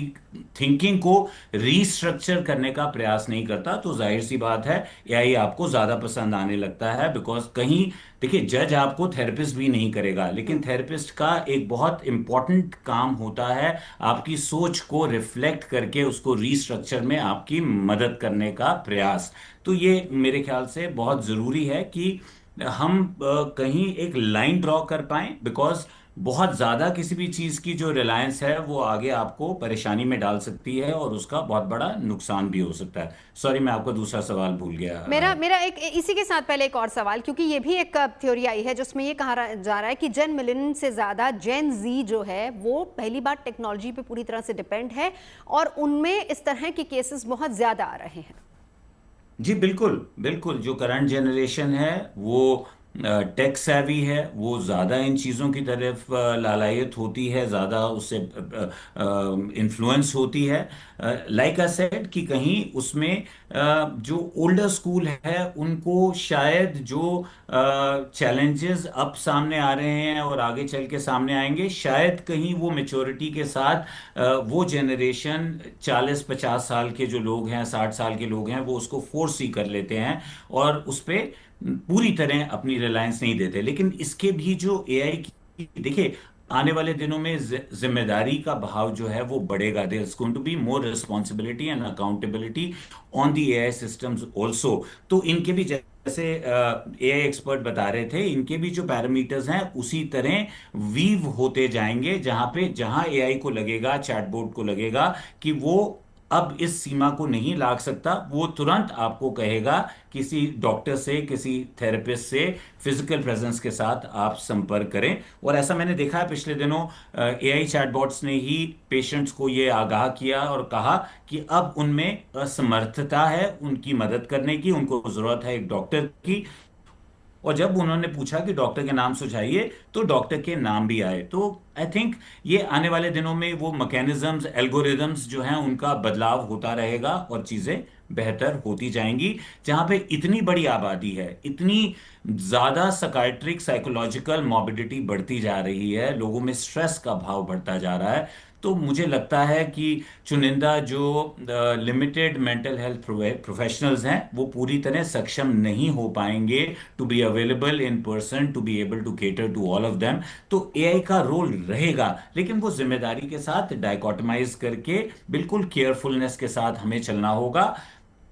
थिंकिंग को रीस्ट्रक्चर करने का प्रयास नहीं करता, तो जाहिर सी बात है एआई आपको ज़्यादा पसंद आने लगता है। बिकॉज कहीं देखिए, जज आपको थेरेपिस्ट भी नहीं करेगा, लेकिन थेरेपिस्ट का एक बहुत इंपॉर्टेंट काम होता है आपकी सोच को रिफ्लेक्ट करके उसको रीस्ट्रक्चर में आपकी मदद करने का प्रयास। तो ये मेरे ख्याल से बहुत ज़रूरी है कि हम कहीं एक लाइन ड्रॉ कर पाएं, बिकॉज बहुत ज़्यादा किसी भी चीज़ की जो रिलायंस है वो आगे आपको परेशानी में डाल सकती है और उसका बहुत बड़ा नुकसान भी हो सकता है। सॉरी, मैं आपका दूसरा सवाल भूल गया। मेरा मेरा एक इसी के साथ पहले एक और सवाल, क्योंकि ये भी एक थ्योरी आई है जिसमें ये कहा जा रहा है कि जेन मिलेनियन से ज़्यादा जेन जी जो है वो पहली बार टेक्नोलॉजी पे पूरी तरह से डिपेंड है और उनमें इस तरह के केसेस बहुत ज़्यादा आ रहे हैं। जी बिल्कुल बिल्कुल, जो करंट जनरेशन है वो टेक savvy है, वो ज़्यादा इन चीज़ों की तरफ लालायत होती है, ज़्यादा उससे इन्फ्लुएंस होती है। लाइक आई सेड कि कहीं उसमें जो ओल्डर स्कूल है उनको शायद जो चैलेंजेस अब सामने आ रहे हैं और आगे चल के सामने आएंगे, शायद कहीं वो मेच्योरिटी के साथ वो जनरेशन 40-50 साल के जो लोग हैं, 60 साल के लोग हैं, वो उसको फोर्स ही कर लेते हैं और उस पर पूरी तरह अपनी रिलायंस नहीं देते। लेकिन इसके भी जो एआई की, देखिए आने वाले दिनों में जिम्मेदारी का भाव जो है वो बढ़ेगा। There is going to be more responsibility and accountability on the AI systems also. तो इनके भी, जैसे एआई एक्सपर्ट बता रहे थे, इनके भी जो पैरामीटर्स हैं उसी तरह वीव होते जाएंगे, जहां एआई को लगेगा, चैटबॉट को लगेगा कि वो अब इस सीमा को नहीं लाग सकता, वो तुरंत आपको कहेगा किसी डॉक्टर से, किसी थेरेपिस्ट से फिजिकल प्रेजेंस के साथ आप संपर्क करें। और ऐसा मैंने देखा है पिछले दिनों, एआई चैटबॉट्स ने ही पेशेंट्स को ये आगाह किया और कहा कि अब उनमें असमर्थता है उनकी मदद करने की, उनको जरूरत है एक डॉक्टर की। और जब उन्होंने पूछा कि डॉक्टर के नाम सुझाइए तो डॉक्टर के नाम भी आए। तो आई थिंक ये आने वाले दिनों में वो मैकेनिज्म्स, एल्गोरिदम्स जो हैं उनका बदलाव होता रहेगा और चीज़ें बेहतर होती जाएंगी। जहां पे इतनी बड़ी आबादी है, इतनी ज़्यादा साइकाइट्रिक साइकोलॉजिकल मॉर्बिडिटी बढ़ती जा रही है, लोगों में स्ट्रेस का भाव बढ़ता जा रहा है, तो मुझे लगता है कि चुनिंदा जो लिमिटेड मेंटल हेल्थ प्रोफेशनल्स हैं वो पूरी तरह सक्षम नहीं हो पाएंगे to be available in person, to be able to cater to all of them. तो एआई का रोल रहेगा, लेकिन वो जिम्मेदारी के साथ डाइकोटमाइज करके बिल्कुल केयरफुलनेस के साथ हमें चलना होगा।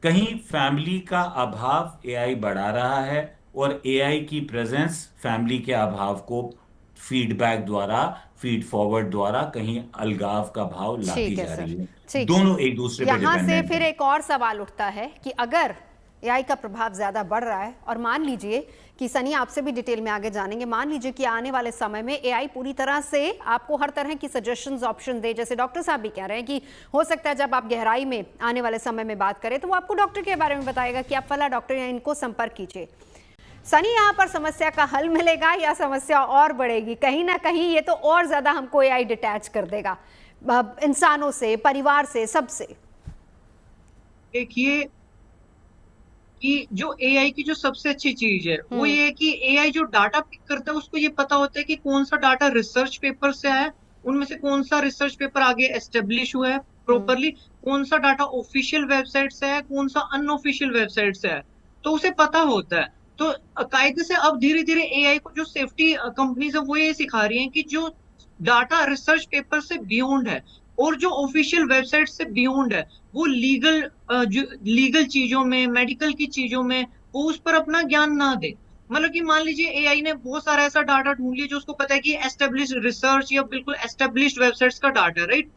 कहीं फैमिली का अभाव एआई बढ़ा रहा है और एआई की प्रेजेंस फैमिली के अभाव को फीडबैक द्वारा, फीड फॉरवर्ड द्वारा कहीं अलगाव का भाव लाती ठीक है जा सर, रही है। ठीक। दोनों एक दूसरे पे यहाँ से डिपेंडेंट फिर है। एक और सवाल उठता है कि अगर एआई का प्रभाव ज़्यादा बढ़ रहा है और मान लीजिए कि सनी आपसे भी डिटेल में आगे जानेंगे, मान लीजिए कि आने वाले समय में एआई पूरी तरह से आपको हर तरह की सजेशंस, ऑप्शन दे, जैसे डॉक्टर साहब भी कह रहे हैं कि हो सकता है जब आप गहराई में आने वाले समय में बात करें तो वो आपको डॉक्टर के बारे में बताएगा कि आप फला डॉक्टर या इनको संपर्क कीजिए। सनी, यहाँ पर समस्या का हल मिलेगा या समस्या और बढ़ेगी? कहीं ना कहीं ये तो और ज्यादा हमको एआई डिटैच कर देगा इंसानों से, परिवार से, सबसे। देखिए कि जो एआई की जो सबसे अच्छी चीज है वो ये है कि एआई जो डाटा पिक करता है उसको ये पता होता है कि कौन सा डाटा रिसर्च पेपर से आया, उनमें से कौन सा रिसर्च पेपर आगे एस्टेब्लिश हुआ है प्रॉपरली, कौन सा डाटा ऑफिशियल वेबसाइट से है, कौन सा अनऑफिशियल वेबसाइट से है, तो उसे पता होता है। तो कायदे से अब धीरे धीरे एआई को जो सेफ्टी कंपनीज है वो ये सिखा रही हैं कि जो डाटा रिसर्च पेपर से बियॉन्ड है और जो ऑफिशियल वेबसाइट से बियॉन्ड है वो लीगल चीजों में, मेडिकल की चीजों में वो उस पर अपना ज्ञान ना दे। मतलब कि मान लीजिए एआई ने बहुत सारा ऐसा डाटा ढूंढ लिया जो उसको पता है कि एस्टेब्लिश्ड रिसर्च या बिल्कुल एस्टेब्लिश्ड वेबसाइट्स का डाटा है, राइट?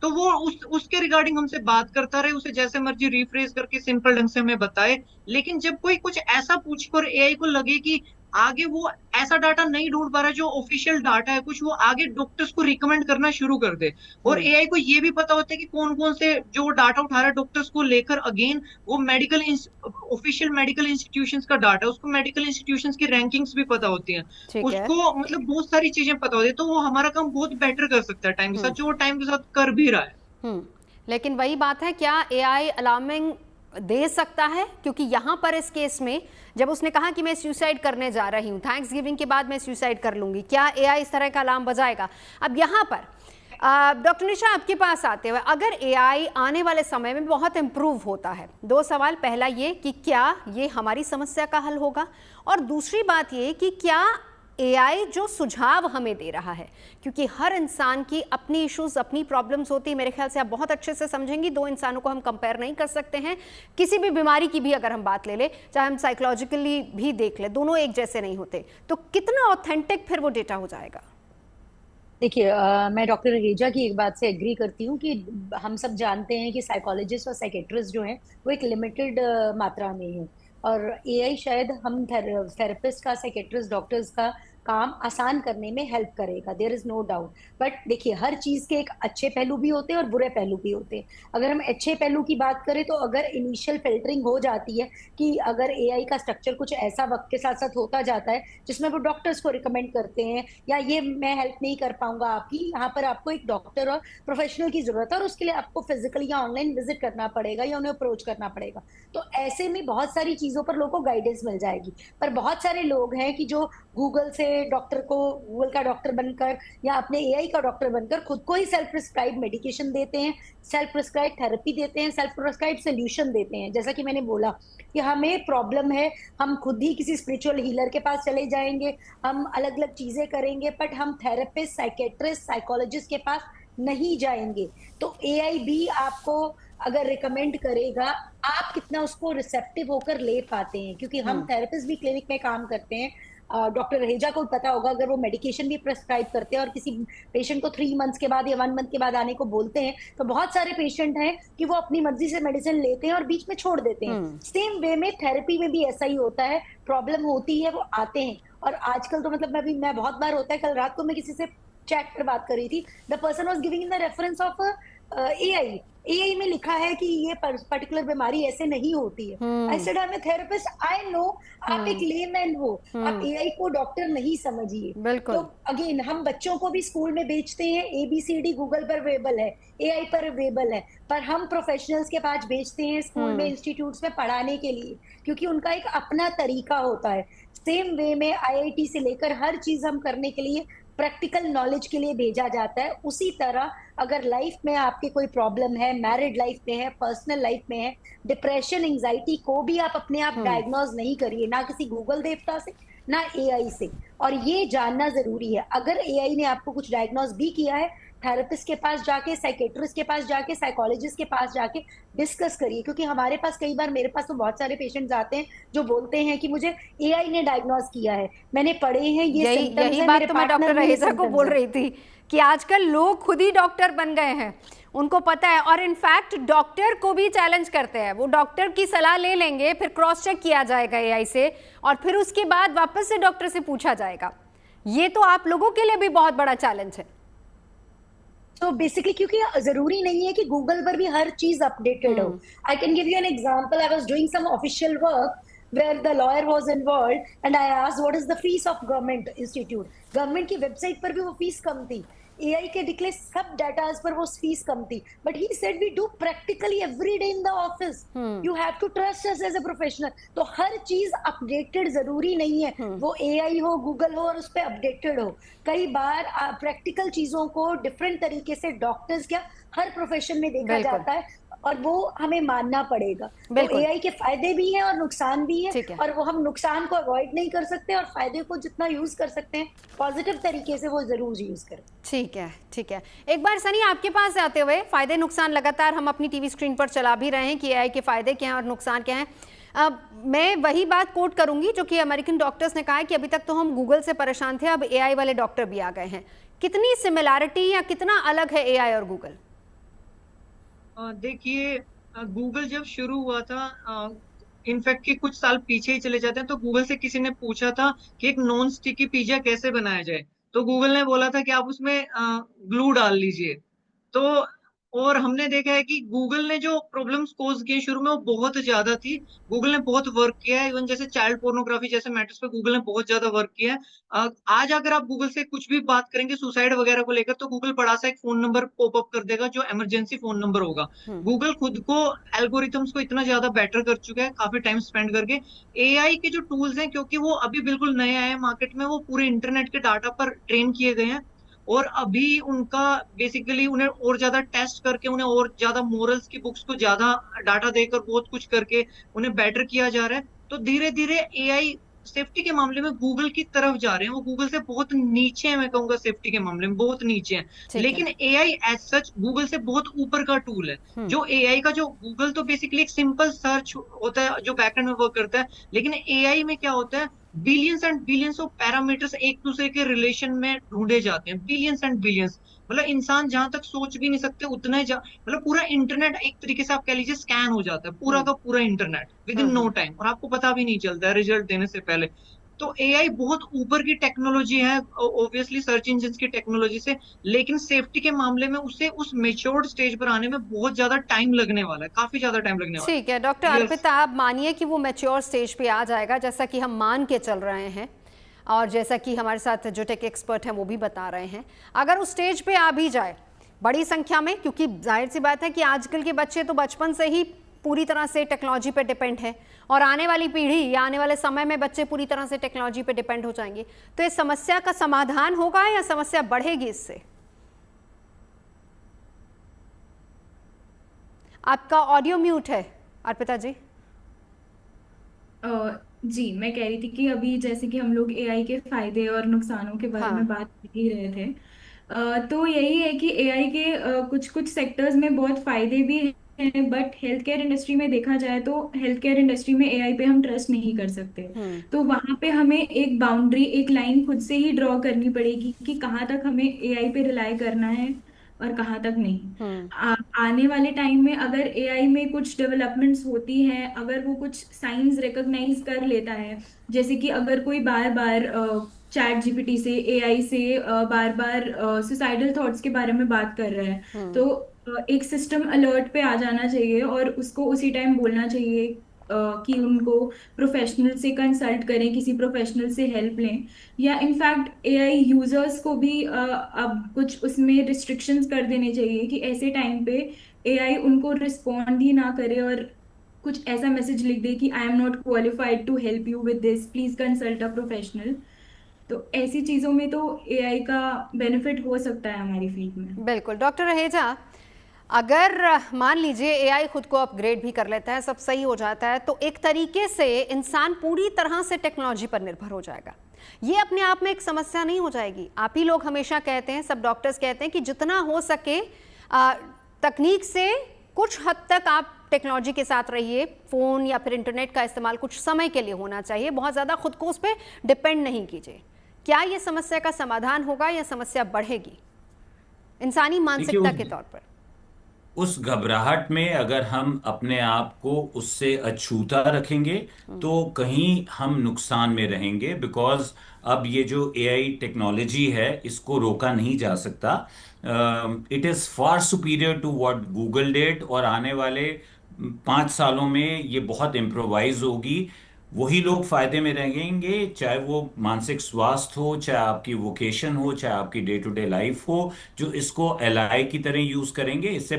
तो वो उसके रिगार्डिंग हमसे बात करता रहे, उसे जैसे मर्जी रिफ्रेश करके सिंपल ढंग से हमें बताए। लेकिन जब कोई कुछ ऐसा पूछे और एआई को लगे कि आगे वो ऐसा डाटा नहीं ढूंढ पा रहा जो ऑफिशियल डाटा है, कुछ वो आगे डॉक्टर्स को रिकमेंड करना शुरू कर दे। और एआई को ये भी पता होता है कि कौन कौन से जो डाटा उठा रहा है डॉक्टर्स को लेकर, अगेन वो मेडिकल ऑफिशियल मेडिकल इंस्टीट्यूशंस का डाटा, उसको मेडिकल इंस्टीट्यूशंस की रैंकिंग्स भी पता होती हैं, उसको मतलब बहुत सारी चीजें पता होती है। तो वो हमारा काम बहुत बेटर कर सकता है टाइम के साथ, जो वो टाइम के साथ कर भी रहा है। लेकिन वही बात है, क्या एआई अलार्मिंग दे सकता है? क्योंकि यहाँ पर इस केस में जब उसने कहा कि मैं सुसाइड करने जा रही हूँ, थैंक्स गिविंग के बाद मैं सुसाइड कर लूंगी, क्या एआई इस तरह का अलार्म बजाएगा? अब यहाँ पर डॉक्टर निशा आपके पास आते हुए, अगर एआई आने वाले समय में बहुत इम्प्रूव होता है, दो सवाल, पहला ये कि क्या ये हमारी समस्या का हल होगा, और दूसरी बात ये कि क्या एआई जो सुझाव हमें दे रहा है, क्योंकि हर इंसान की अपनी इश्यूज, अपनी प्रॉब्लम्स होती है, मेरे ख्याल से आप बहुत अच्छे से समझेंगी, दो इंसानों को हम कंपेयर नहीं कर सकते हैं। किसी भी बीमारी की भी अगर हम बात ले ले, चाहे हम साइकोलॉजिकली भी देख ले, दोनों एक जैसे नहीं होते। तो कितना ऑथेंटिक फिर वो डेटा हो जाएगा? देखिए मैं डॉक्टर रहेजा की एक बात से एग्री करती हूँ कि हम सब जानते हैं कि साइकोलॉजिस्ट और साइकेट्रिस्ट जो हैं वो एक लिमिटेड मात्रा में है। और एआई शायद हम थेरेपिस्ट का, साइकेट्रिस्ट, डॉक्टर्स का काम आसान करने में हेल्प करेगा, there is no doubt. But देखिए, हर चीज के एक अच्छे पहलू भी होते हैं और बुरे पहलू भी होते हैं। अगर हम अच्छे पहलू की बात करें तो अगर इनिशियल फिल्टरिंग हो जाती है कि अगर एआई का स्ट्रक्चर कुछ ऐसा वक्त के साथ साथ होता जाता है जिसमें वो डॉक्टर्स को रिकमेंड करते हैं, या ये मैं हेल्प नहीं कर पाऊंगा आपकी, यहाँ पर आपको एक डॉक्टर और प्रोफेशनल की जरूरत है और उसके लिए आपको फिजिकली या ऑनलाइन विजिट करना पड़ेगा या उन्हें अप्रोच करना पड़ेगा, तो ऐसे में बहुत सारी चीजों पर लोगों को गाइडेंस मिल जाएगी। पर बहुत सारे लोग हैं कि जो गूगल से डॉक्टर को, गूगल का डॉक्टर बनकर या अपने एआई का डॉक्टर बनकर खुद को ही सेल्फ प्रिस्क्राइब मेडिकेशन देते हैं, सेल्फ प्रिस्क्राइब थेरेपी देते हैं, सेल्फ प्रिस्क्राइब सोल्यूशन देते हैं। जैसा कि मैंने बोला कि हमें प्रॉब्लम है, हम खुद ही किसी स्पिरिचुअल हीलर के पास चले जाएंगे, हम अलग अलग चीजें करेंगे, बट हम थेरेपिस्ट, साइकेट्रिस्ट, साइकोलॉजिस्ट के पास नहीं जाएंगे। तो एआई भी आपको अगर रिकमेंड करेगा, आप कितना उसको रिसेप्टिव होकर ले पाते हैं, क्योंकि हम थेरेपिस्ट भी क्लिनिक में काम करते हैं। डॉक्टर रहेजा को पता होगा, अगर वो मेडिकेशन भी प्रेस्क्राइब करते हैं और किसी पेशेंट को 3 मंथ्स के बाद या 1 मंथ के बाद आने को बोलते हैं, तो बहुत सारे पेशेंट हैं कि वो अपनी मर्जी से मेडिसिन लेते हैं और बीच में छोड़ देते हैं। सेम वे में थेरेपी में भी ऐसा ही होता है, प्रॉब्लम होती है, वो आते हैं। और आजकल तो मतलब मैं बहुत बार होता है, कल रात को मैं किसी से चैट पर बात कर रही थी, the person was giving in the reference of AI में लिखा है कि ये पर्टिकुलर बीमारी ऐसे नहीं होती है। I said I am a therapist, I know आप एक लेमैन हो, आप एआई को डॉक्टर नहीं समझिए। तो अगेन हम बच्चों को भी स्कूल में बेचते हैं, ABCD गूगल पर अवेलेबल है, एआई पर अवेलेबल है, पर हम प्रोफेशनल्स के पास बेचते हैं स्कूल में, इंस्टीट्यूट्स में पढ़ाने के लिए, क्योंकि उनका एक अपना तरीका होता है। सेम वे में IIT से लेकर हर चीज हम करने के लिए प्रैक्टिकल नॉलेज के लिए भेजा जाता है। उसी तरह अगर लाइफ में आपके कोई प्रॉब्लम है, मैरिड लाइफ में है, पर्सनल लाइफ में है, डिप्रेशन, एंजाइटी को भी आप अपने आप डायग्नोज नहीं करिए, ना किसी गूगल देवता से, ना एआई से। और ये जानना जरूरी है, अगर एआई ने आपको कुछ डायग्नोज भी किया है, थेरेपिस्ट के पास जाके, साइकेट्रिस्ट के पास जाके, साइकोलॉजिस्ट के पास जाके डिस्कस करिए। क्योंकि हमारे पास कई बार, मेरे पास तो बहुत सारे पेशेंट्स आते हैं जो बोलते हैं कि मुझे एआई ने डायग्नोज किया है, मैंने पढ़े हैं ये सिम्टम्स हैं, बात तो मैं डॉक्टर रहेजा को बोल रही थी कि आजकल लोग खुद ही डॉक्टर बन गए हैं, उनको पता है, और इनफैक्ट डॉक्टर को भी चैलेंज करते हैं। वो डॉक्टर की सलाह ले लेंगे, फिर क्रॉस चेक किया जाएगा एआई से, और फिर उसके बाद वापस से डॉक्टर से पूछा जाएगा। ये तो आप लोगों के लिए भी बहुत बड़ा चैलेंज है। तो बेसिकली क्योंकि जरूरी नहीं है कि गूगल पर भी हर चीज अपडेटेड हो। I can give you an example, I was doing some official work where the lawyer was involved and I asked what is the fees of government institute. Government की वेबसाइट पर भी वो फीस कम थी, एआई के निकले सब डाटाज पर वो फीस कम थी, but he said we do practically every day in the office, you have to trust us as a professional. तो हर चीज अपडेटेड जरूरी नहीं है, वो एआई हो, गूगल हो और उस पर अपडेटेड हो। कई बार प्रैक्टिकल चीजों को डिफरेंट तरीके से डॉक्टर्स क्या हर प्रोफेशन में देखा जाता है, और वो हमें मानना पड़ेगा। तो एआई के फायदे भी हैं और नुकसान भी है, और वो हम नुकसान को अवॉइड नहीं कर सकते, और फायदे को जितना यूज कर सकते हैं पॉजिटिव तरीके से वो जरूर यूज करें। ठीक है, ठीक है। एक बार सनी आपके पास आते हुए, फायदे नुकसान लगातार हम अपनी टीवी स्क्रीन पर चला भी रहे हैं कि एआई के फायदे क्या हैं और नुकसान क्या हैं। अब मैं वही बात कोट करूंगी जो कि अमेरिकन डॉक्टर्स ने कहा है कि अभी तक तो हम गूगल से परेशान थे, अब एआई वाले डॉक्टर भी आ गए हैं। कितनी सिमिलैरिटी या कितना अलग है एआई और गूगल? देखिए, गूगल जब शुरू हुआ था, इनफैक्ट कि कुछ साल पीछे ही चले जाते हैं, तो गूगल से किसी ने पूछा था कि एक नॉन स्टिकी पिज्जा कैसे बनाया जाए, तो गूगल ने बोला था कि आप उसमें ग्लू डाल लीजिए। तो और हमने देखा है कि गूगल ने जो प्रॉब्लम्स कोज किए शुरू में वो बहुत ज्यादा थी। गूगल ने बहुत वर्क किया है, इवन जैसे चाइल्ड पोर्नोग्राफी जैसे मैटर्स पे गूगल ने बहुत ज्यादा वर्क किया है। आज अगर आप गूगल से कुछ भी बात करेंगे सुसाइड वगैरह को लेकर, तो गूगल बड़ा सा एक फोन नंबर पॉपअप कर देगा जो इमरजेंसी फोन नंबर होगा। गूगल खुद को एल्गोरिथम्स को इतना ज्यादा बेटर कर चुका है काफी टाइम स्पेंड करके। एआई के जो टूल्स हैं, क्योंकि वो अभी बिल्कुल नए आए हैं मार्केट में, वो पूरे इंटरनेट के डाटा पर ट्रेन किए गए हैं, और अभी उनका बेसिकली उन्हें और ज्यादा टेस्ट करके, उन्हें और ज्यादा मोरल्स की बुक्स को ज्यादा डाटा देकर, बहुत कुछ करके उन्हें बेटर किया जा रहा है। तो धीरे धीरे एआई सेफ्टी के मामले में गूगल की तरफ जा रहे हैं। वो गूगल से बहुत नीचे हैं, मैं कहूंगा सेफ्टी के मामले में बहुत नीचे हैं। लेकिन एआई एज सच गूगल से बहुत ऊपर का टूल है। जो एआई का, जो गूगल तो बेसिकली एक सिंपल सर्च होता है जो बैकएंड में वर्क करता है, लेकिन एआई में क्या होता है, billions and billions of parameters एक दूसरे के रिलेशन में ढूंढे जाते हैं, बिलियंस एंड बिलियंस। मतलब इंसान जहां तक सोच भी नहीं सकते उतना ही मतलब पूरा इंटरनेट एक तरीके से आप कह लीजिए स्कैन हो जाता है, पूरा हम्म। का पूरा internet within no time, और आपको पता भी नहीं चलता है रिजल्ट देने से पहले। तो एआई बहुत ऊपर की टेक्नोलॉजी है ऑब्वियसली सर्च इंजिन की टेक्नोलॉजी से, लेकिन सेफ्टी के मामले में उसे उस मेच्योर्ड स्टेज पर आने में बहुत ज्यादा टाइम लगने वाला है, काफी ज्यादा टाइम लगने वाला ठीक है डॉक्टर है। अर्पिता, आप मानिए कि वो मैच्योर स्टेज पे आ जाएगा जैसा कि हम मान के चल रहे हैं, और जैसा कि हमारे साथ जो टेक एक्सपर्ट हैं वो भी बता रहे हैं, अगर उस स्टेज पे आ भी जाए बड़ी संख्या में, क्योंकि जाहिर सी बात है कि आजकल के बच्चे तो बचपन से ही पूरी तरह से टेक्नोलॉजी पे डिपेंड है, और आने वाली पीढ़ी या आने वाले समय में बच्चे पूरी तरह से टेक्नोलॉजी पे डिपेंड हो जाएंगे, तो इस समस्या का समाधान होगा या समस्या बढ़ेगी इससे? आपका ऑडियो म्यूट है अर्पिता जी। जी, मैं कह रही थी कि अभी जैसे कि हम लोग एआई के फायदे और नुकसानों के बारे में बात कर ही रहे थे। तो यही है कि एआई के कुछ कुछ सेक्टर्स में बहुत फायदे भी हैं, बट हेल्थ केयर इंडस्ट्री में देखा जाए तो हेल्थ केयर इंडस्ट्री में एआई पे हम ट्रस्ट नहीं कर सकते। तो वहां पे हमें एक बाउंड्री, एक लाइन खुद से ही ड्रॉ करनी पड़ेगी कि कहाँ तक हमें एआई पे रिलाई करना है और कहाँ तक नहीं। आने वाले टाइम में अगर एआई में कुछ डेवलपमेंट्स होती हैं, अगर वो कुछ साइंस रिकॉग्नाइज कर लेता है, जैसे कि अगर कोई बार बार चैट जीपीटी से, एआई से बार बार सुसाइडल थॉट्स के बारे में बात कर रहा है, तो एक सिस्टम अलर्ट पे आ जाना चाहिए और उसको उसी टाइम बोलना चाहिए कि उनको प्रोफेशनल से कंसल्ट करें, किसी प्रोफेशनल से हेल्प लें। या इनफैक्ट एआई यूजर्स को भी अब कुछ उसमें रिस्ट्रिक्शंस कर देने चाहिए कि ऐसे टाइम पे एआई उनको रिस्पॉन्ड ही ना करे और कुछ ऐसा मैसेज लिख दे कि I am not qualified to help you with this, please consult a professional. तो ऐसी चीजों में तो एआई का बेनिफिट हो सकता है हमारी फील्ड में। बिल्कुल डॉक्टर रहेजा, अगर मान लीजिए एआई खुद को अपग्रेड भी कर लेता है, सब सही हो जाता है, तो एक तरीके से इंसान पूरी तरह से टेक्नोलॉजी पर निर्भर हो जाएगा। ये अपने आप में एक समस्या नहीं हो जाएगी? आप ही लोग हमेशा कहते हैं, सब डॉक्टर्स कहते हैं कि जितना हो सके तकनीक से कुछ हद तक आप टेक्नोलॉजी के साथ रहिए, फ़ोन या फिर इंटरनेट का इस्तेमाल कुछ समय के लिए होना चाहिए, बहुत ज़्यादा खुद को उस पर डिपेंड नहीं कीजिए। क्या ये समस्या का समाधान होगा या समस्या बढ़ेगी इंसानी मानसिकता के तौर पर? उस घबराहट में अगर हम अपने आप को उससे अछूता रखेंगे तो कहीं हम नुकसान में रहेंगे, बिकॉज अब ये जो एआई टेक्नोलॉजी है इसको रोका नहीं जा सकता। It is far superior to what Google did, और आने वाले 5 सालों में ये बहुत इम्प्रोवाइज होगी। वही लोग फायदे में रहेंगे, चाहे वो मानसिक स्वास्थ्य हो, चाहे आपकी वोकेशन हो, चाहे आपकी डे टू डे लाइफ हो, जो इसको एलआई की तरह यूज करेंगे। इससे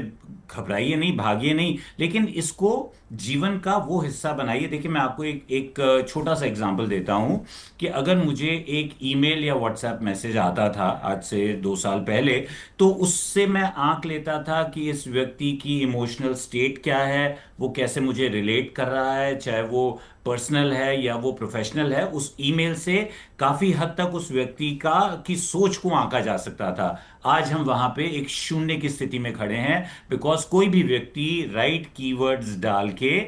घबराइए नहीं, भागिए नहीं, लेकिन इसको जीवन का वो हिस्सा बनाइए। देखिए, मैं आपको एक एक छोटा सा एग्जांपल देता हूं कि अगर मुझे एक ईमेल या व्हाट्सएप मैसेज आता था आज से 2 साल पहले, तो उससे मैं आंक लेता था कि इस व्यक्ति की इमोशनल स्टेट क्या है, वो कैसे मुझे रिलेट कर रहा है, चाहे वो पर्सनल है या वो प्रोफेशनल है। उस ईमेल से काफी हद तक उस व्यक्ति का की सोच को आंका जा सकता था। आज हम वहां पे एक शून्य की स्थिति में खड़े हैं, बिकॉज कोई भी व्यक्ति राइट कीवर्ड्स डाल के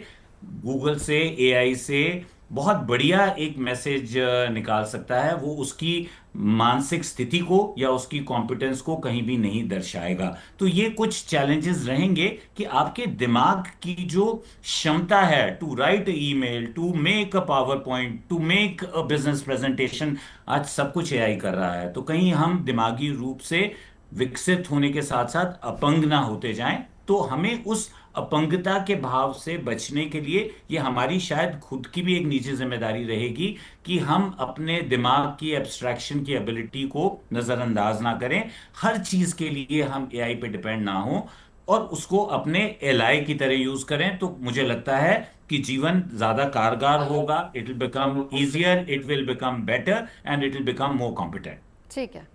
गूगल से, एआई से बहुत बढ़िया एक मैसेज निकाल सकता है। वो उसकी मानसिक स्थिति को या उसकी कॉम्पिटेंस को कहीं भी नहीं दर्शाएगा। तो ये कुछ चैलेंजेस रहेंगे कि आपके दिमाग की जो क्षमता है to write email, to make a PowerPoint, to make a business presentation, आज सब कुछ एआई कर रहा है। तो कहीं हम दिमागी रूप से विकसित होने के साथ साथ अपंग ना होते जाएं। तो हमें उस अपंगता के भाव से बचने के लिए ये हमारी शायद खुद की भी एक निजी जिम्मेदारी रहेगी कि हम अपने दिमाग की एब्स्ट्रैक्शन की एबिलिटी को नजरअंदाज ना करें। हर चीज के लिए हम एआई पे डिपेंड ना हो और उसको अपने एलआई की तरह यूज करें। तो मुझे लगता है कि जीवन ज्यादा कारगर होगा। It will become easier, it will become better and it will become more competent. ठीक है,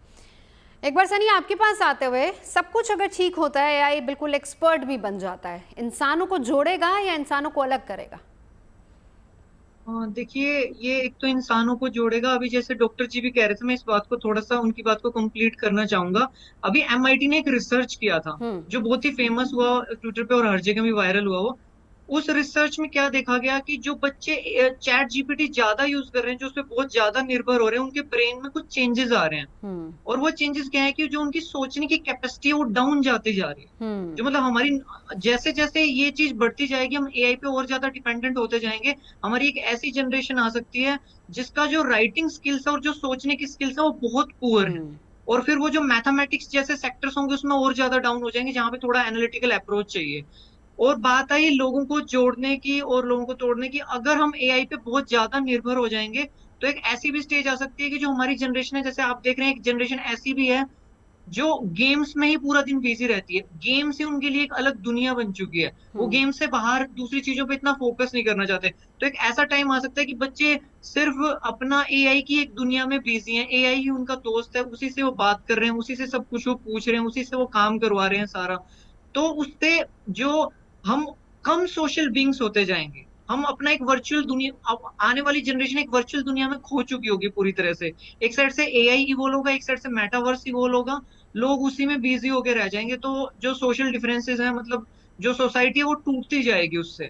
एक बार सनी आपके पास आते हुए, सब कुछ अगर ठीक होता है, एआई बिल्कुल एक्सपर्ट भी बन जाता है, इंसानों को जोड़ेगा या इंसानों को अलग करेगा? देखिए, ये एक तो इंसानों को जोड़ेगा। अभी जैसे डॉक्टर जी भी कह रहे थे, मैं इस बात को थोड़ा सा उनकी बात को कंप्लीट करना चाहूंगा। अभी एमआईटी ने एक रिसर्च किया था जो बहुत ही फेमस हुआ ट्विटर पे और हर जगह भी वायरल हुआ वो। उस रिसर्च में क्या देखा गया कि जो बच्चे चैट जीपीटी ज्यादा यूज कर रहे हैं, जो उस पर बहुत ज्यादा निर्भर हो रहे हैं, उनके ब्रेन में कुछ चेंजेस आ रहे हैं। और वो चेंजेस क्या है कि जो उनकी सोचने की कैपेसिटी है वो डाउन जाती जा रही है। जो मतलब हमारी जैसे जैसे ये चीज बढ़ती जाएगी, हम एआई पे और ज्यादा डिपेंडेंट होते जाएंगे। हमारी एक ऐसी जनरेशन आ सकती है जिसका जो राइटिंग स्किल्स है और जो सोचने की स्किल्स है वो बहुत पुअर है। और फिर वो जो मैथमेटिक्स जैसे सेक्टर्स होंगे उसमें और ज्यादा डाउन हो जाएंगे, जहां पे थोड़ा एनालिटिकल अप्रोच चाहिए। और बात आई लोगों को जोड़ने की और लोगों को तोड़ने की, अगर हम एआई पे बहुत ज्यादा निर्भर हो जाएंगे तो एक ऐसी भी स्टेज आ सकती है कि जो हमारी जनरेशन है, जैसे आप देख रहे हैं एक जनरेशन ऐसी भी है जो गेम्स में ही पूरा दिन बिजी रहती है। गेम्स ही उनके लिए एक अलग दुनिया बन चुकी है। वो गेम से बाहर दूसरी चीजों पे इतना फोकस नहीं करना चाहते। तो एक ऐसा टाइम आ सकता है कि बच्चे सिर्फ अपना एआई की एक दुनिया में बिजी हैं, एआई ही उनका दोस्त है, उसी से वो बात कर रहे हैं, उसी से सब कुछ वो पूछ रहे हैं, उसी से वो काम करवा रहे हैं सारा। तो उससे जो हम कम सोशल बींग्स होते जाएंगे, हम अपना एक वर्चुअल दुनिया, अब आने वाली जनरेशन एक वर्चुअल दुनिया में खो चुकी होगी पूरी तरह से। एक साइड से एआई इवॉल्व होगा, एक साइड से मेटावर्स इवॉल्व होगा, लोग उसी में बिजी होके रह जाएंगे। तो जो सोशल डिफरेंसेस हैं, मतलब जो सोसाइटी है वो टूटती जाएगी उससे।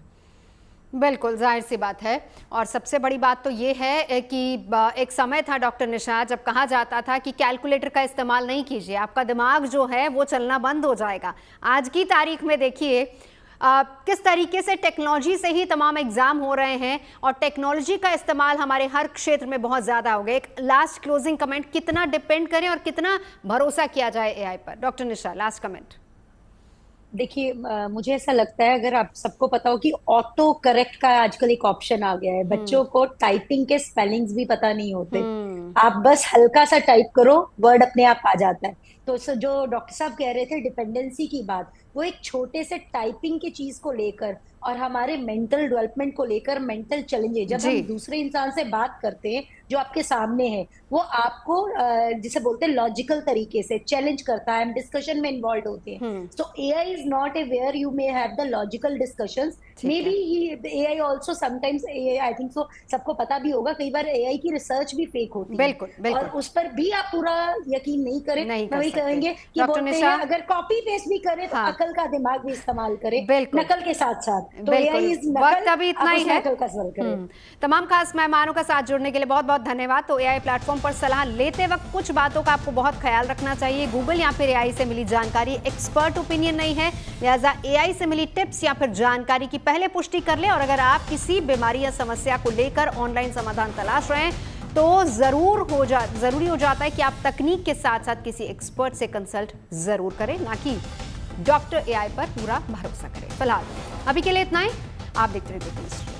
बिल्कुल जाहिर सी बात है। और सबसे बड़ी बात तो ये है कि एक समय था डॉक्टर निशा जब कहा जाता था कि कैलकुलेटर का इस्तेमाल नहीं कीजिए, आपका दिमाग जो है वो चलना बंद हो जाएगा। आज की तारीख में देखिए किस तरीके से टेक्नोलॉजी से ही तमाम एग्जाम हो रहे हैं और टेक्नोलॉजी का इस्तेमाल हमारे हर क्षेत्र में बहुत ज़्यादा हो गया। एक लास्ट क्लोजिंग कमेंट, कितना डिपेंड करें और कितना भरोसा किया जाए एआई पर? डॉक्टर निशा, लास्ट कमेंट। देखिए, मुझे ऐसा लगता है, अगर आप सबको पता हो कि ऑटो करेक्ट का आजकल एक ऑप्शन आ गया है। बच्चों को टाइपिंग के स्पेलिंग्स भी पता नहीं होते, आप बस हल्का सा टाइप करो, वर्ड अपने आप आ जाता है। तो जो डॉक्टर साहब कह रहे थे डिपेंडेंसी की बात, वो एक छोटे से टाइपिंग की चीज को लेकर और हमारे मेंटल डेवलपमेंट को लेकर मेंटल चैलेंजेस, जब हम दूसरे इंसान से बात करते हैं जो आपके सामने है, वो आपको जिसे बोलते हैं लॉजिकल तरीके से चैलेंज करता है, हम डिस्कशन में इन्वॉल्व होते हैं। So AI is not aware you may have the logical discussions, maybe AI also sometimes, I think so, सबको पता भी होगा कई बार एआई की रिसर्च भी फेक होती है। बिल्कुल। और उस पर भी आप पूरा यकीन नहीं करें। मैं वही कहेंगे कि बोलते हैं अगर कॉपी पेस्ट भी करें तो अकल का दिमाग भी इस्तेमाल करें, नकल के साथ साथ। तो एआई इज नकल, वक्त अभी इतना ही है। तमाम खास मेहमानों का साथ जुड़ने के लिए बहुत बहुत धन्यवाद। तो एआई प्लेटफॉर्म पर सलाह लेते वक्त कुछ बातों का आपको बहुत ख्याल रखना चाहिए। गूगल या फिर एआई से मिली जानकारी एक्सपर्ट ओपिनियन नहीं है, लिहाजा एआई से मिली टिप्स या फिर जानकारी की पहले पुष्टि कर ले। और अगर आप किसी बीमारी या समस्या को लेकर ऑनलाइन समाधान तलाश रहे हैं तो जरूरी हो जाता है कि आप तकनीक के साथ साथ किसी एक्सपर्ट से कंसल्ट जरूर करें, ना कि डॉक्टर एआई पर पूरा भरोसा करें। फिलहाल अभी के लिए इतना ही। आप देखते रहिए।